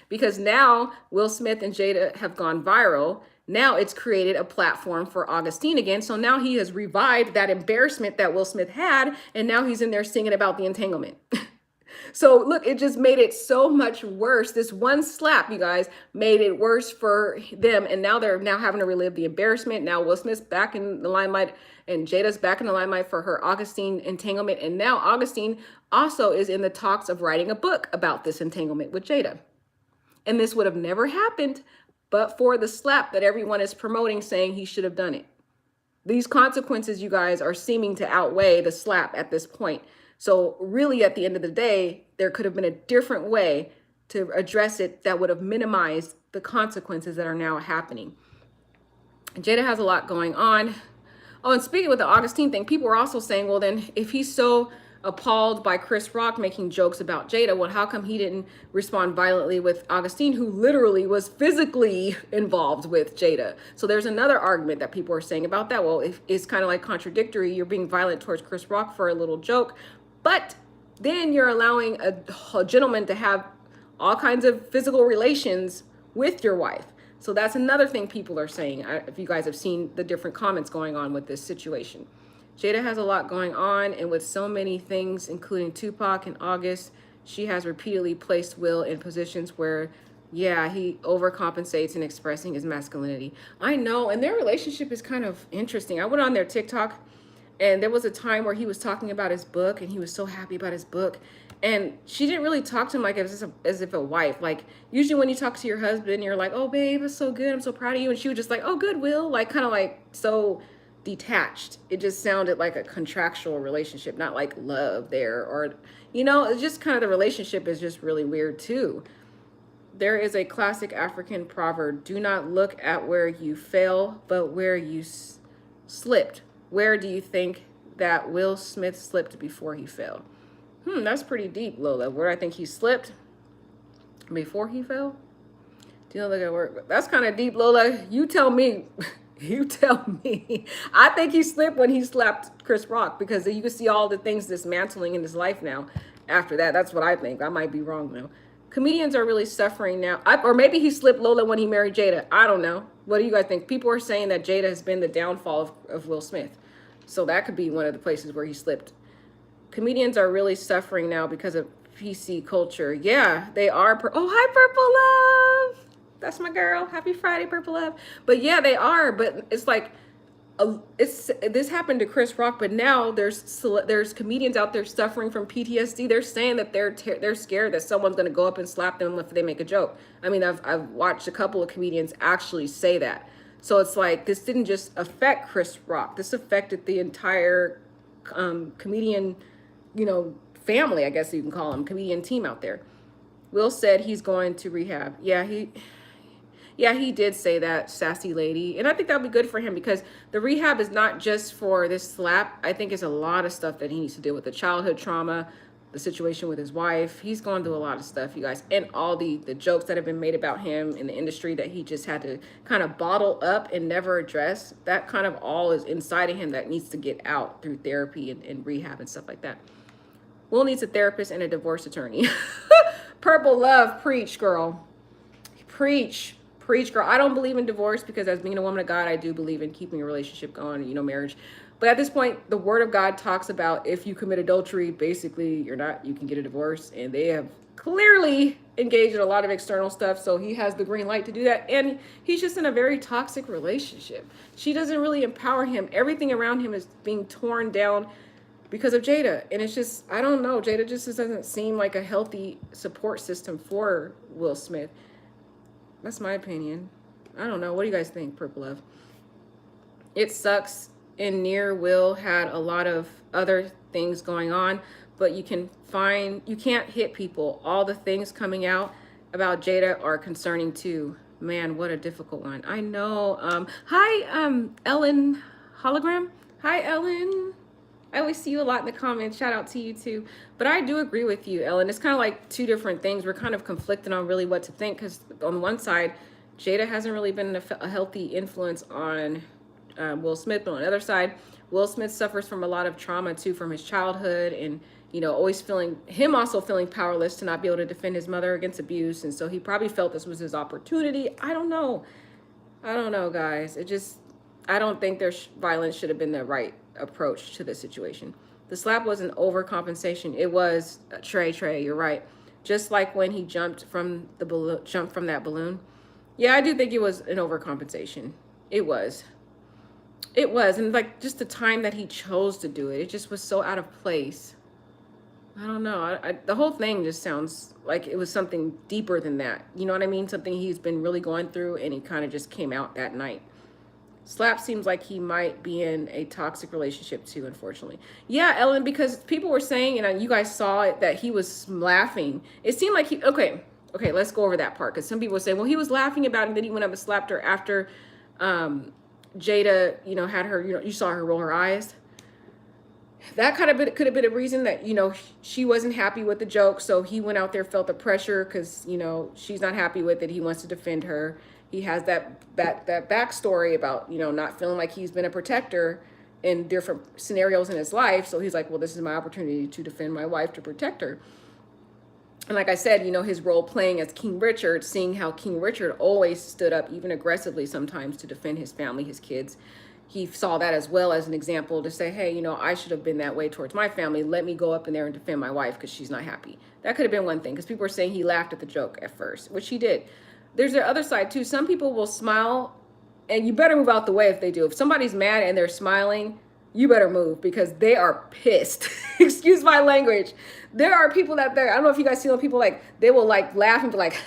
Because now Will Smith and Jada have gone viral. Now it's created a platform for Augustine again. So now he has revived that embarrassment that Will Smith had. And now he's in there singing about the entanglement. So look, it just made it so much worse. This one slap, you guys, made it worse for them. And now they're having to relive the embarrassment. Now Will Smith's back in the limelight and Jada's back in the limelight for her Augustine entanglement. And now Augustine also is in the talks of writing a book about this entanglement with Jada. And this would have never happened but for the slap that everyone is promoting, saying he should have done it. These consequences, you guys, are seeming to outweigh the slap at this point. So really, at the end of the day, there could have been a different way to address it that would have minimized the consequences that are now happening. Jada has a lot going on. Oh, and speaking with the Augustine thing, people were also saying, well, then if he's so appalled by Chris Rock making jokes about Jada, well, how come he didn't respond violently with Augustine, who literally was physically involved with Jada? So there's another argument that people are saying about that. Well, it's kind of like contradictory. You're being violent towards Chris Rock for a little joke, but then you're allowing a gentleman to have all kinds of physical relations with your wife. So that's another thing people are saying, if you guys have seen the different comments going on with this situation. Jada has a lot going on, and with so many things, including Tupac and August, she has repeatedly placed Will in positions where, yeah, he overcompensates in expressing his masculinity. I know, and their relationship is kind of interesting. I went on their TikTok, and there was a time where he was talking about his book, and he was so happy about his book. And she didn't really talk to him like as if a wife. Like, usually when you talk to your husband, you're like, oh, babe, it's so good. I'm so proud of you. And she was just like, oh, good, Will. Like, kind of like so detached. It just sounded like a contractual relationship, not like love there. Or, it's just kind of the relationship is just really weird, too. There is a classic African proverb, do not look at where you fail, but where you slipped. Where do you think that Will Smith slipped before he fell? That's pretty deep, Lola. Where I think he slipped before he fell? Do you know that word? That's kind of deep, Lola. You tell me. You tell me. I think he slipped when he slapped Chris Rock, because you can see all the things dismantling in his life now after that. That's what I think. I might be wrong, though. Comedians are really suffering now. Or maybe he slipped, Lola, when he married Jada. I don't know. What do you guys think? People are saying that Jada has been the downfall of Will Smith. So that could be one of the places where he slipped. Comedians are really suffering now because of PC culture. Yeah, they are. Oh, hi, Purple Love. That's my girl. Happy Friday, Purple Love. But yeah, they are. But it's like, this happened to Chris Rock, but now there's comedians out there suffering from PTSD. They're saying that they're scared that someone's going to go up and slap them if they make a joke. I mean, I've watched a couple of comedians actually say that. So it's like, this didn't just affect Chris Rock. This affected the entire comedian, family, I guess you can call him, comedian team out there. Will said he's going to rehab. Yeah, he did say that, sassy lady. And I think that would be good for him, because the rehab is not just for this slap. I think it's a lot of stuff that he needs to deal with, the childhood trauma, the situation with his wife. He's going through a lot of stuff, you guys, and all the jokes that have been made about him in the industry that he just had to kind of bottle up and never address. That kind of all is inside of him that needs to get out through therapy and rehab and stuff like that. Will needs a therapist and a divorce attorney. Purple Love, preach, girl. Preach, girl. I don't believe in divorce, because as being a woman of God, I do believe in keeping a relationship going, marriage. But at this point, the word of God talks about if you commit adultery, basically you can get a divorce. And they have clearly engaged in a lot of external stuff. So he has the green light to do that. And he's just in a very toxic relationship. She doesn't really empower him. Everything around him is being torn down because of Jada. And it's just, I don't know. Jada just doesn't seem like a healthy support system for Will Smith. That's my opinion. I don't know. What do you guys think, Purple Love? It sucks. And near Will had a lot of other things going on, but you can't hit people. All the things coming out about Jada are concerning too. Man, what a difficult one. I know. Hi, Ellen Hologram. Hi, Ellen. I always see you a lot in the comments. Shout out to you too. But I do agree with you, Ellen. It's kind of like two different things. We're kind of conflicted on really what to think, because on one side, Jada hasn't really been a healthy influence on Will Smith. But on the other side, Will Smith suffers from a lot of trauma too from his childhood, and always feeling powerless to not be able to defend his mother against abuse. And so he probably felt this was his opportunity. I don't know, guys. I don't think violence should have been the right approach to this situation. The slap was an overcompensation. It was Trey. You're right. Just like when he jumped from that balloon. Yeah, I do think it was an overcompensation. It was, and like just the time that he chose to do it, it just was so out of place. I don't know. The whole thing just sounds like it was something deeper than that. You know what I mean? Something he's been really going through, and he kind of just came out that night. Slap seems like he might be in a toxic relationship too, unfortunately. Yeah, Ellen, because people were saying, you guys saw it, that he was laughing. It seemed like Okay, let's go over that part, because some people say, well, he was laughing about it, and then he went up and slapped her after Jada, had her, you saw her roll her eyes. That could have been a reason that, she wasn't happy with the joke. So he went out there, felt the pressure because, she's not happy with it. He wants to defend her. He has that backstory about, not feeling like he's been a protector in different scenarios in his life. So he's like, well, this is my opportunity to defend my wife, to protect her. And like I said, his role playing as King Richard, seeing how King Richard always stood up, even aggressively sometimes, to defend his family, his kids. He saw that as well as an example to say, hey, I should have been that way towards my family. Let me go up in there and defend my wife because she's not happy. That could have been one thing, because people were saying he laughed at the joke at first, which he did. There's the other side too. Some people will smile, and you better move out the way if they do. If somebody's mad and they're smiling, you better move, because they are pissed. Excuse my language. There are people out there, I don't know if you guys see those people, like, they will like laugh and be like,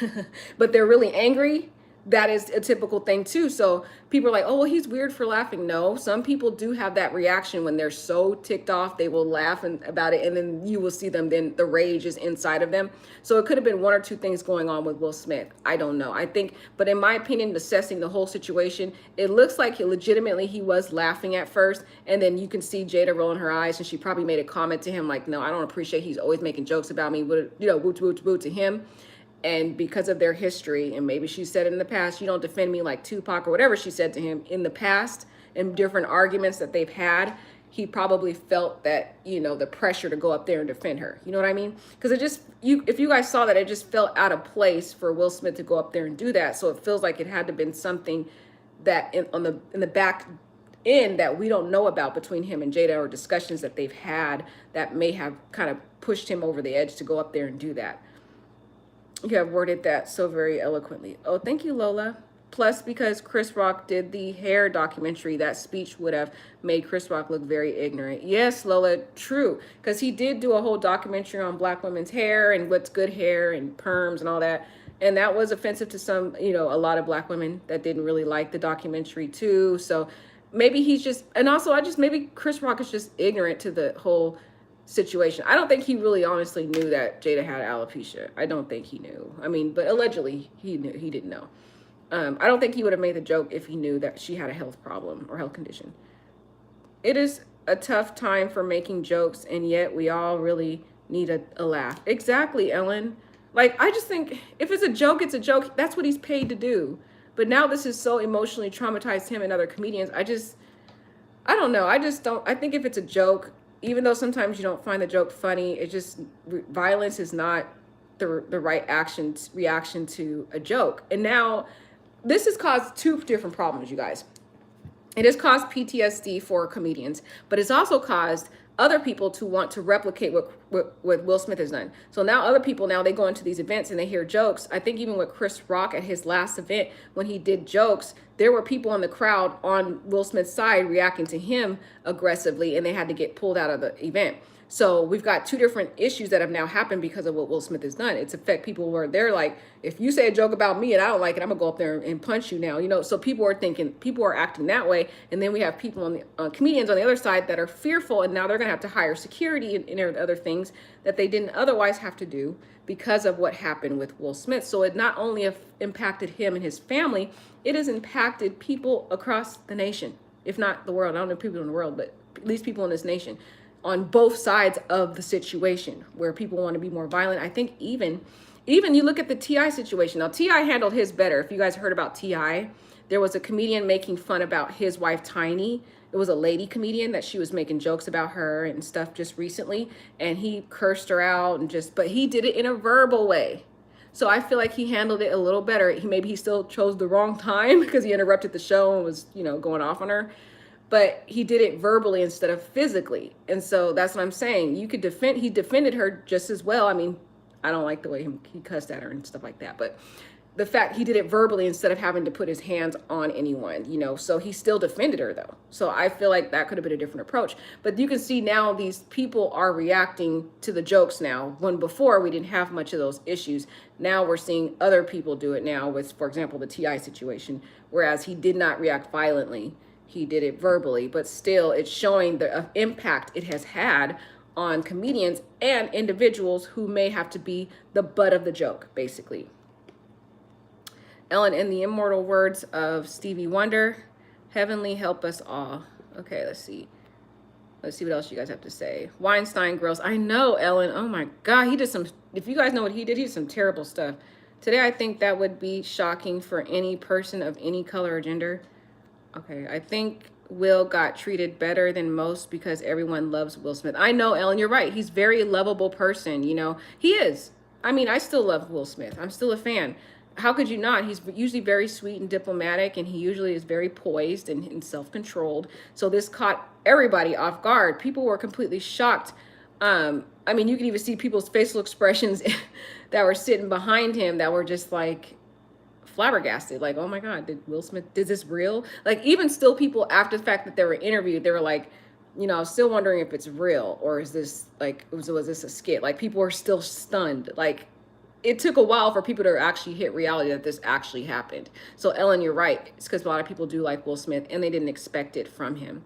but they're really angry. That is a typical thing too. So people are like, oh, well, he's weird for laughing. No, some people do have that reaction when they're so ticked off, they will laugh about it. And then you will see them, then the rage is inside of them. So it could have been one or two things going on with Will Smith. I don't know. I think, but in my opinion, assessing the whole situation, it looks like he was laughing at first. And then you can see Jada rolling her eyes, and she probably made a comment to him like, no, I don't appreciate he's always making jokes about me, woot, woot to him. And because of their history, and maybe she said it in the past, you don't defend me like Tupac, or whatever she said to him in the past, in different arguments that they've had, he probably felt that, the pressure to go up there and defend her. You know what I mean? Because if you guys saw that, it just felt out of place for Will Smith to go up there and do that. So it feels like it had to have been something that in the back end that we don't know about between him and Jada, or discussions that they've had that may have kind of pushed him over the edge to go up there and do that. You have worded that so very eloquently. Oh, thank you, Lola. Plus, because Chris Rock did the hair documentary, that speech would have made Chris Rock look very ignorant. Yes, Lola, true. Because he did do a whole documentary on black women's hair and what's good hair and perms and all that. And that was offensive to some, a lot of black women that didn't really like the documentary too. So maybe he's just, and also maybe Chris Rock is just ignorant to the whole situation. I don't think he really honestly knew that Jada had alopecia. I don't think he knew. I mean, but allegedly he knew. He didn't know. I don't think he would have made the joke if he knew that she had a health problem or health condition. It is a tough time for making jokes, and yet we all really need a laugh. Exactly, Ellen. Like, I just think if it's a joke, it's a joke. That's what he's paid to do. But now this has so emotionally traumatized him and other comedians. I don't know. I think if it's a joke, even though sometimes you don't find the joke funny, it just, violence is not the right reaction to a joke. And now this has caused two different problems, you guys. It has caused PTSD for comedians, but it's also caused other people to want to replicate what Will Smith has done. So now other people, they go into these events and they hear jokes. I think even with Chris Rock at his last event, when he did jokes, there were people in the crowd on Will Smith's side reacting to him aggressively, and they had to get pulled out of the event. So we've got two different issues that have now happened because of what Will Smith has done. It's affect people where they're like, if you say a joke about me and I don't like it, I'm gonna go up there and punch you now. So people are acting that way. And then we have people on the comedians on the other side that are fearful, and now they're gonna have to hire security and other things that they didn't otherwise have to do because of what happened with Will Smith. So it not only impacted him and his family, it has impacted people across the nation, if not the world. I don't know people in the world, but at least people in this nation, on both sides of the situation where people want to be more violent. I think even you look at the T.I. situation. Now, T.I. handled his better. If you guys heard about T.I., there was a comedian making fun about his wife, Tiny. It was a lady comedian that she was making jokes about her and stuff just recently. And he cursed her out but he did it in a verbal way. So I feel like he handled it a little better. Maybe he still chose the wrong time because he interrupted the show and was, going off on her. But he did it verbally instead of physically. And so that's what I'm saying. He defended her just as well. I mean, I don't like the way he cussed at her and stuff like that. But the fact he did it verbally instead of having to put his hands on anyone, so he still defended her though. So I feel like that could have been a different approach. But you can see now these people are reacting to the jokes now, when before we didn't have much of those issues. Now we're seeing other people do it now with, for example, the T.I. situation, whereas he did not react violently. He did it verbally, but still it's showing the impact it has had on comedians and individuals who may have to be the butt of the joke, basically. Ellen, in the immortal words of Stevie Wonder, heavenly help us all. Okay, let's see. Let's see what else you guys have to say. Weinstein Grills. I know, Ellen. Oh my God. He did some, if you guys know what he did some terrible stuff. Today, I think that would be shocking for any person of any color or gender. Okay, I think Will got treated better than most because everyone loves Will Smith. I know, Ellen, you're right. He's a very lovable person, you know. He is. I mean, I still love Will Smith. I'm still a fan. How could you not? He's usually very sweet and diplomatic, and he usually is very poised and self-controlled. So this caught everybody off guard. People were completely shocked. I mean, you can even see people's facial expressions that were sitting behind him that were just like, flabbergasted, like, oh my God, did Will Smith, is this real? Like, even still people after the fact that they were interviewed, they were like, you know, still wondering if it's real, or is this like, was this a skit? Like, people are still stunned. Like, it took a while for people to actually hit reality that this actually happened. So Ellen, you're right. It's because a lot of people do like Will Smith and they didn't expect it from him.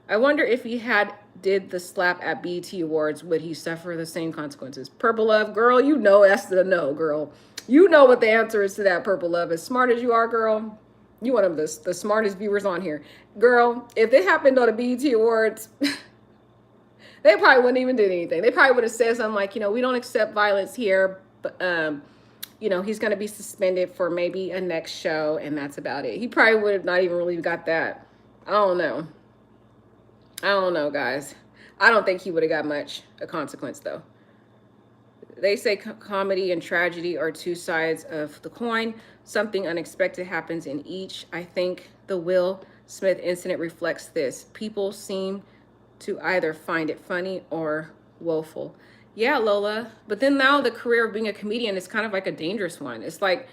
I wonder if he had did the slap at BET Awards, would he suffer the same consequences? Purple Love, girl, you know that's the no, girl. You know what the answer is to that, Purple Love. As smart as you are, girl, you one of the smartest viewers on here. Girl, if it happened on the BET Awards, they probably wouldn't even do anything. They probably would have said something like, you know, we don't accept violence here, but, you know, he's going to be suspended for maybe a next show, and that's about it. He probably would have not even really got that. I don't know. I don't know, guys. I don't think he would have got much a consequence, though. They say comedy and tragedy are two sides of the coin. Something unexpected happens in each. I think the Will Smith incident reflects this. People seem to either find it funny or woeful. Yeah, Lola. But then now the career of being a comedian is kind of like a dangerous one. It's like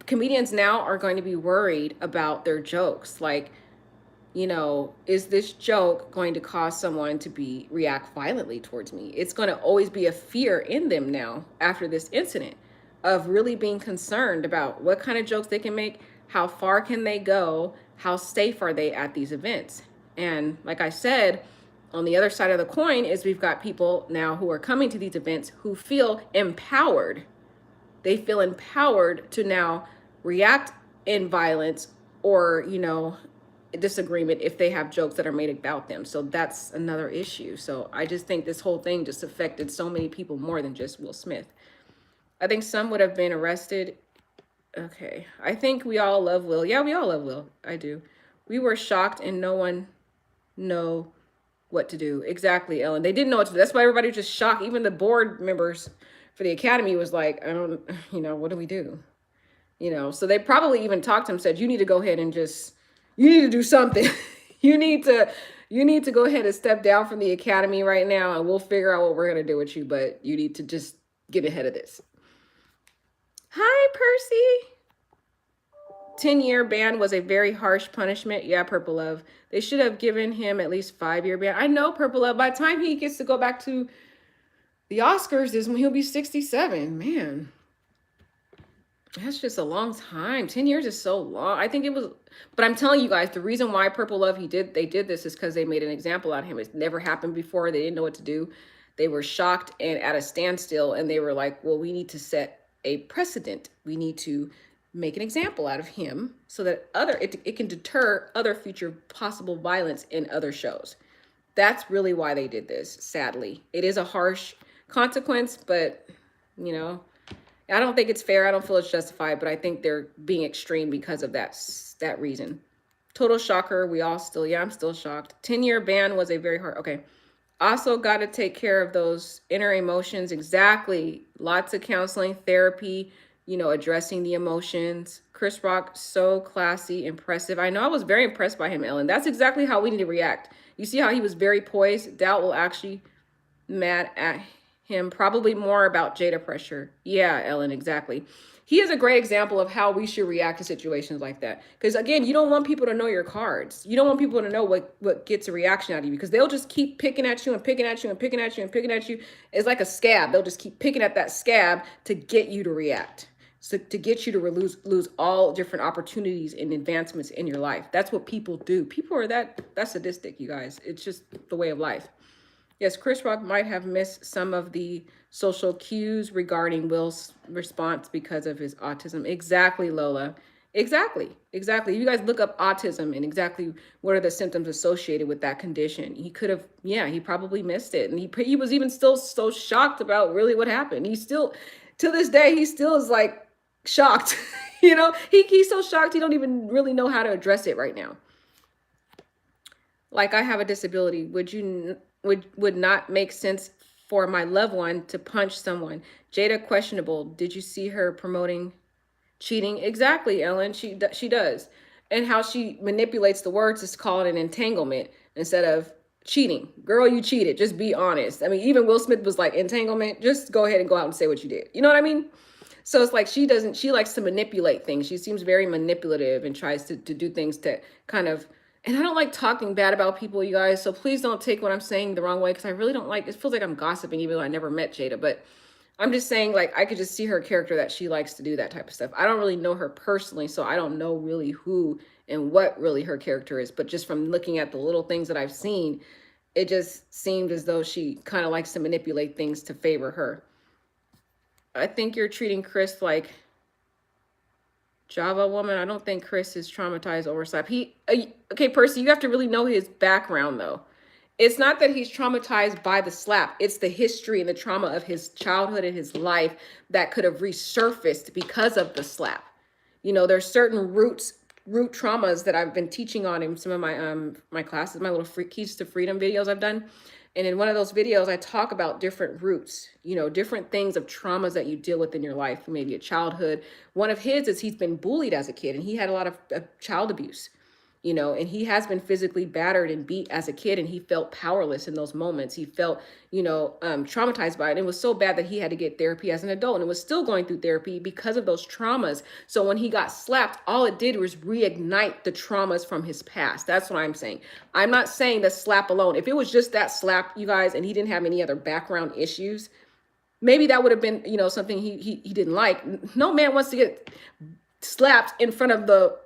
comedians now are going to be worried about their jokes. Like, you know, is this joke going to cause someone to react violently towards me? It's going to always be a fear in them now after this incident of really being concerned about what kind of jokes they can make, how far can they go, how safe are they at these events. And like I said, on the other side of the coin is we've got people now who are coming to these events who feel empowered. They feel empowered to now react in violence or, you know, disagreement if they have jokes that are made about them. So that's another issue. So I just think this whole thing just affected so many people more than just Will Smith. I think some would have been arrested. Okay. I think we all love Will. Yeah, we all love Will. I do. We were shocked and no one know what to do. Exactly, Ellen. They didn't know what to do. That's why everybody was just shocked. Even the board members for the Academy was like, I don't, you know, what do we do? You know, so they probably even talked to him, said, you need to go ahead and just, you need to do something. you need to go ahead and step down from the Academy right now, and we'll figure out what we're going to do with you, but you need to just get ahead of this. Hi, Percy. 10-year ban was a very harsh punishment. Yeah, Purple Love. They should have given him at least 5-year ban. I know, Purple Love. By the time he gets to go back to the Oscars is when he'll be 67. Man. That's just a long time. 10 years is so long. I think it was, but I'm telling you guys, the reason why Purple Love, they did this is because they made an example out of him. It's never happened before. They didn't know what to do. They were shocked and at a standstill. And they were like, well, we need to set a precedent. We need to make an example out of him so that it can deter other future possible violence in other shows. That's really why they did this, sadly. It is a harsh consequence, but, you know, I don't think it's fair. I don't feel it's justified, but I think they're being extreme because of that reason. Total shocker. We all still, yeah, I'm still shocked. 10-year ban was a very hard, okay. Also got to take care of those inner emotions. Exactly. Lots of counseling, therapy, you know, addressing the emotions. Chris Rock, so classy, impressive. I know I was very impressed by him, Ellen. That's exactly how we need to react. You see how he was very poised? Doubt will actually mad at him, probably more about Jada pressure. Yeah, Ellen, exactly. He is a great example of how we should react to situations like that. Because again, you don't want people to know your cards. You don't want people to know what gets a reaction out of you, because they'll just keep picking at you and picking at you and picking at you and picking at you. It's like a scab. They'll just keep picking at that scab to get you to react. So to get you to lose all different opportunities and advancements in your life. That's what people do. People are that sadistic, you guys. It's just the way of life. Yes, Chris Rock might have missed some of the social cues regarding Will's response because of his autism. Exactly, Lola. Exactly. Exactly. You guys look up autism and exactly what are the symptoms associated with that condition. He could have, yeah, he probably missed it. And he was even still so shocked about really what happened. He still, to this day, he still is like shocked. He's so shocked he don't even really know how to address it right now. Like, I have a disability. Would not make sense for my loved one to punch someone. Jada questionable. Did you see her promoting cheating? Exactly, Ellen. She does. And how she manipulates the words is called an entanglement instead of cheating. Girl, you cheated. Just be honest. I mean, even Will Smith was like, entanglement, just go ahead and go out and say what you did. You know what I mean? So it's like she likes to manipulate things. She seems very manipulative and tries to do things to kind of, and I don't like talking bad about people, you guys. So please don't take what I'm saying the wrong way, because I really don't like, it feels like I'm gossiping even though I never met Jada. But I'm just saying, like, I could just see her character that she likes to do that type of stuff. I don't really know her personally, so I don't know really who and what really her character is. But just from looking at the little things that I've seen, it just seemed as though she kind of likes to manipulate things to favor her. I think you're treating Chris like Java woman. I don't think Chris is traumatized over slap. Okay, Percy, you have to really know his background though. It's not that he's traumatized by the slap. It's the history and the trauma of his childhood and his life that could have resurfaced because of the slap. There's certain root traumas that I've been teaching on in some of my classes, my little keys to freedom videos I've done. And in one of those videos, I talk about different roots, different things of traumas that you deal with in your life, maybe a childhood. One of his is he's been bullied as a kid and he had a lot of child abuse, and he has been physically battered and beat as a kid, and he felt powerless in those moments. He felt, traumatized by it. And it was so bad that he had to get therapy as an adult, and it was still going through therapy because of those traumas. So when he got slapped, all it did was reignite the traumas from his past. That's what I'm saying. I'm not saying the slap alone. If it was just that slap, you guys, and he didn't have any other background issues, maybe that would have been, something he didn't like. No man wants to get slapped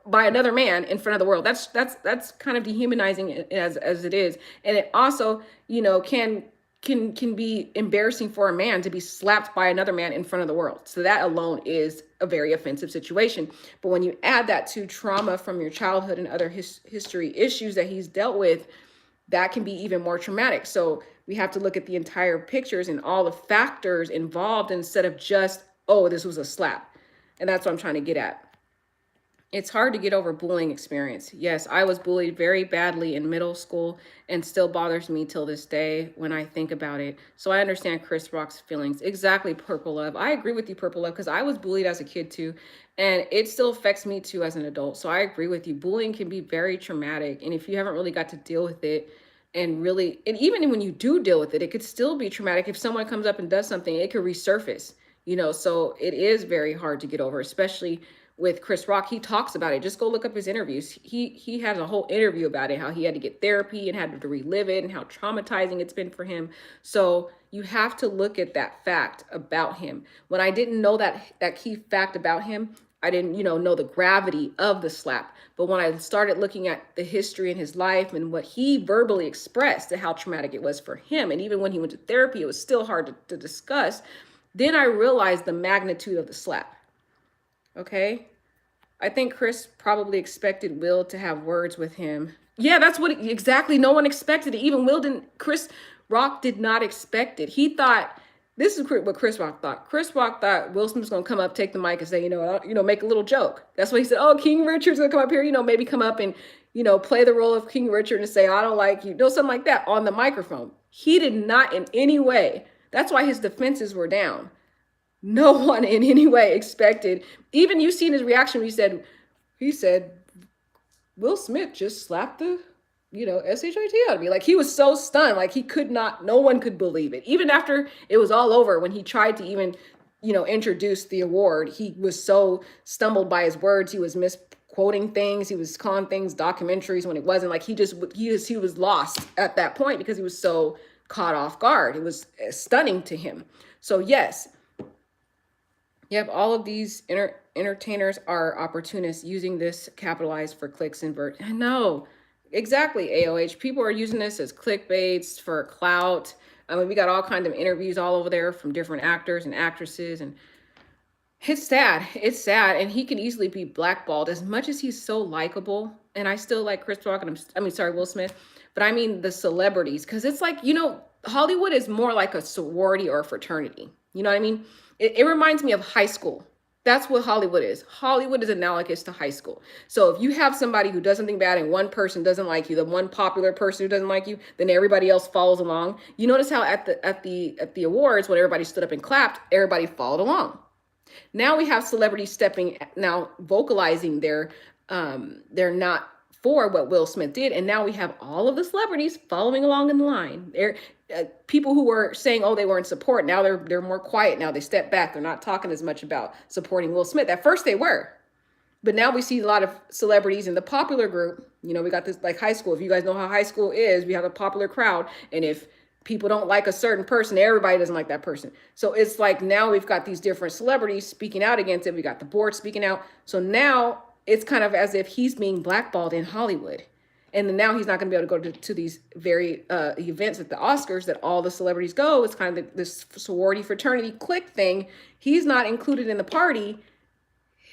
by another man in front of the world. That's kind of dehumanizing as it is. And it also, can be embarrassing for a man to be slapped by another man in front of the world. So that alone is a very offensive situation. But when you add that to trauma from your childhood and other history issues that he's dealt with, that can be even more traumatic. So we have to look at the entire pictures and all the factors involved instead of just, oh, this was a slap. And that's what I'm trying to get at. It's hard to get over bullying experience. Yes, I was bullied very badly in middle school and still bothers me till this day when I think about it. So I understand Chris Rock's feelings. Exactly, Purple Love. I agree with you, Purple Love, because I was bullied as a kid too, and it still affects me too as an adult. So I agree with you. Bullying can be very traumatic, and if you haven't really got to deal with it, and even when you do deal with it, it could still be traumatic. If someone comes up and does something, it could resurface, so it is very hard to get over, especially with Chris Rock. He talks about it. Just go look up his interviews. He has a whole interview about it, how he had to get therapy and had to relive it and how traumatizing it's been for him. So you have to look at that fact about him. When I didn't know that key fact about him, I didn't, know the gravity of the slap. But when I started looking at the history in his life and what he verbally expressed and how traumatic it was for him, and even when he went to therapy, it was still hard to discuss. Then I realized the magnitude of the slap. Okay. I think Chris probably expected Will to have words with him. Yeah, that's what exactly. No one expected it. Even Will didn't. Chris Rock did not expect it. He thought, this is what Chris Rock thought. Chris Rock thought Will Smith was gonna come up, take the mic, and say, make a little joke. That's what he said. Oh, King Richard's gonna come up here, maybe come up and, play the role of King Richard and say, I don't like you, something like that on the microphone. He did not in any way. That's why his defenses were down. No one in any way expected. Even you seen his reaction when he said, Will Smith just slapped the, SHIT out of me. Like, he was so stunned. Like, no one could believe it. Even after it was all over, when he tried to even, introduce the award, he was so stumbled by his words. He was misquoting things. He was calling things documentaries when it wasn't. Like, he was lost at that point because he was so caught off guard. It was stunning to him. So yes, yep, all of these entertainers are opportunists using this capitalized for clicks and I know. exactly, AOH. People are using this as clickbaits for clout. I mean, we got all kinds of interviews all over there from different actors and actresses, and it's sad. It's sad, and he can easily be blackballed as much as he's so likable. And I still like Chris Rock, and I mean, sorry, Will Smith, but I mean the celebrities, because it's like, Hollywood is more like a sorority or a fraternity. You know what I mean? It reminds me of high school. That's what Hollywood is. Hollywood is analogous to high school. So if you have somebody who does something bad and one person doesn't like you, the one popular person who doesn't like you, then everybody else follows along. You notice how at the awards, when everybody stood up and clapped, everybody followed along. Now we have celebrities now vocalizing they're not for what Will Smith did, and now we have all of the celebrities following along in the line. They're people who were saying, oh, they were in support. Now they're more quiet. Now they step back. They're not talking as much about supporting Will Smith. At first they were, but now we see a lot of celebrities in the popular group. We got this like high school. If you guys know how high school is, we have a popular crowd, and if people don't like a certain person, everybody doesn't like that person. So it's like now we've got these different celebrities speaking out against it. We got the board speaking out. So now it's kind of as if he's being blackballed in Hollywood. And then now he's not going to be able to go to these very events at the Oscars that all the celebrities go. It's kind of this sorority fraternity clique thing. He's not included in the party.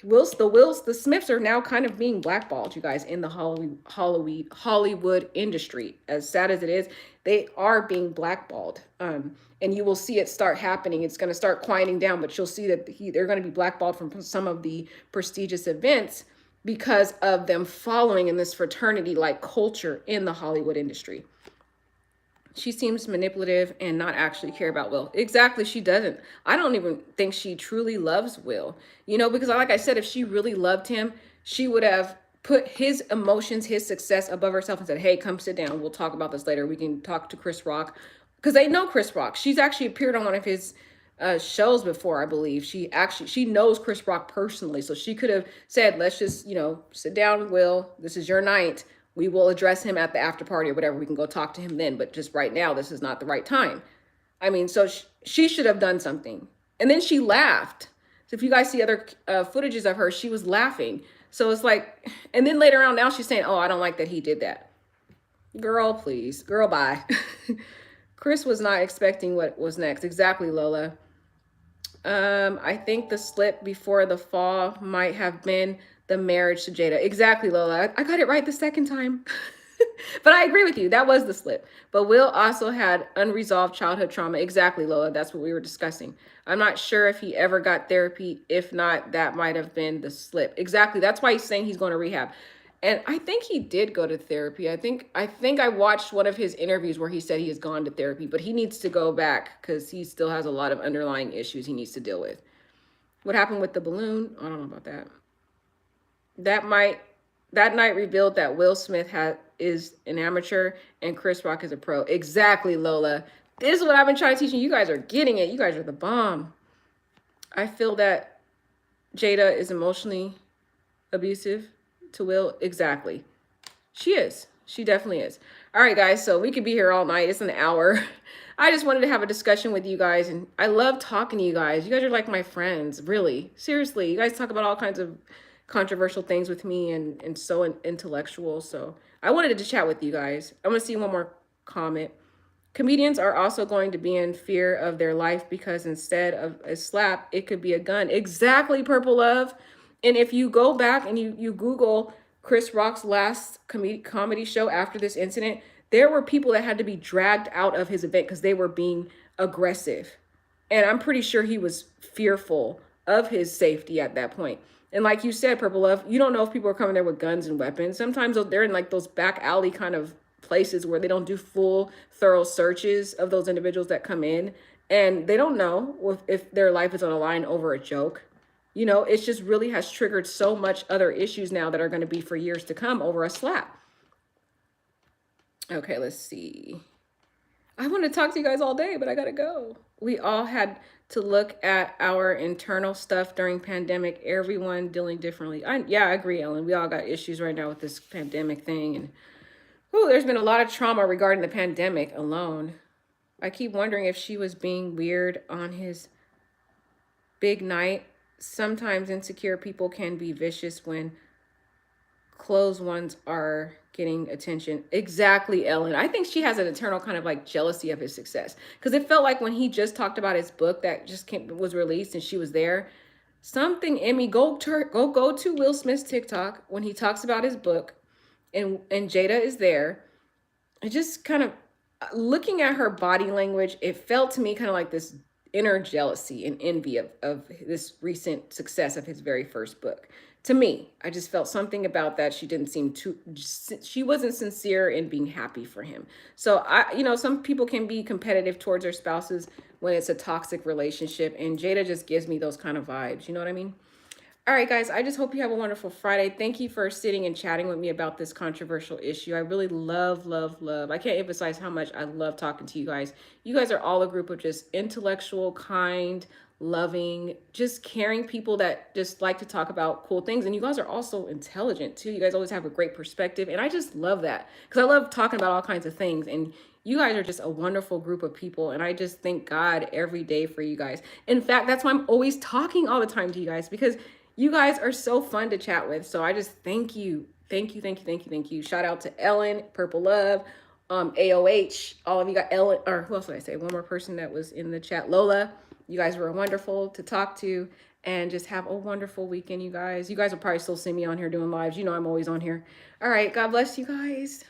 The Smiths are now kind of being blackballed, you guys, in the Hollywood industry. As sad as it is, they are being blackballed. And you will see it start happening. It's going to start quieting down, but you'll see that they're going to be blackballed from some of the prestigious events because of them following in this fraternity-like culture in the Hollywood industry. She seems manipulative and not actually care about Will. Exactly, she doesn't. I don't even think she truly loves Will. Because like I said, if she really loved him, she would have put his emotions, his success above herself and said, hey, come sit down. We'll talk about this later. We can talk to Chris Rock. Because they know Chris Rock. She's actually appeared on one of his shows before, I believe. She knows Chris Rock personally. So she could have said, let's just, sit down, Will. This is your night. We will address him at the after party or whatever. We can go talk to him then. But just right now, this is not the right time. I mean, so she should have done something. And then she laughed. So if you guys see other footages of her, she was laughing. So it's like, and then later on now she's saying, oh, I don't like that he did that. Girl, please. Girl, bye. Chris was not expecting what was next. Exactly, Lola. I think the slip before the fall might have been the marriage to Jada. Exactly, Lola. I got it right the second time. But I agree with you. That was the slip. But Will also had unresolved childhood trauma. Exactly, Lola. That's what we were discussing. I'm not sure if he ever got therapy. If not, that might have been the slip. Exactly. That's why he's saying he's going to rehab. And I think he did go to therapy. I think I watched one of his interviews where he said he has gone to therapy, but he needs to go back because he still has a lot of underlying issues he needs to deal with. What happened with the balloon? I don't know about that. That night revealed that Will Smith is an amateur and Chris Rock is a pro. Exactly, Lola. This is what I've been trying to teach you. You guys are getting it. You guys are the bomb. I feel that Jada is emotionally abusive to Will. Exactly. She is. She definitely is. All right, guys. So we could be here all night. It's an hour. I just wanted to have a discussion with you guys. And I love talking to you guys. You guys are like my friends. Really. Seriously. You guys talk about all kinds of controversial things with me and so intellectual. So I wanted to chat with you guys. I'm going to see one more comment. Comedians are also going to be in fear of their life because instead of a slap, it could be a gun. Exactly, Purple Love. And if you go back and you Google Chris Rock's last comedy show after this incident, there were people that had to be dragged out of his event because they were being aggressive. And I'm pretty sure he was fearful of his safety at that point. And like you said, Purple Love, you don't know if people are coming there with guns and weapons. Sometimes they're in like those back alley kind of places where they don't do full, thorough searches of those individuals that come in. And they don't know if their life is on the line over a joke. It just really has triggered so much other issues now that are going to be for years to come over a slap. Okay, let's see. I want to talk to you guys all day, but I got to go. We all had to look at our internal stuff during pandemic, everyone dealing differently. I agree, Ellen. We all got issues right now with this pandemic thing. And there's been a lot of trauma regarding the pandemic alone. I keep wondering if she was being weird on his big night. Sometimes insecure people can be vicious when closed ones are getting attention. Exactly, Ellen. I think she has an eternal kind of like jealousy of his success because it felt like when he just talked about his book that just was released and she was there, something in me go to Will Smith's TikTok when he talks about his book and Jada is there. It just kind of looking at her body language, it felt to me kind of like this inner jealousy and envy of this recent success of his very first book. To me, I just felt something about that. She didn't seem too, she wasn't sincere in being happy for him. So some people can be competitive towards their spouses when it's a toxic relationship. And Jada just gives me those kind of vibes. You know what I mean? All right, guys, I just hope you have a wonderful Friday. Thank you for sitting and chatting with me about this controversial issue. I really love, love, love. I can't emphasize how much I love talking to you guys. You guys are all a group of just intellectual, kind, loving, just caring people that just like to talk about cool things. And you guys are also intelligent too. You guys always have a great perspective. And I just love that because I love talking about all kinds of things. And you guys are just a wonderful group of people. And I just thank God every day for you guys. In fact, that's why I'm always talking all the time to you guys because you guys are so fun to chat with. So I just thank you. Thank you, thank you, thank you, thank you. Shout out to Ellen, Purple Love, AOH, all of you got Ellen, or who else did I say? One more person that was in the chat, Lola. You guys were wonderful to talk to and just have a wonderful weekend, you guys. You guys will probably still see me on here doing lives. You know I'm always on here. All right, God bless you guys.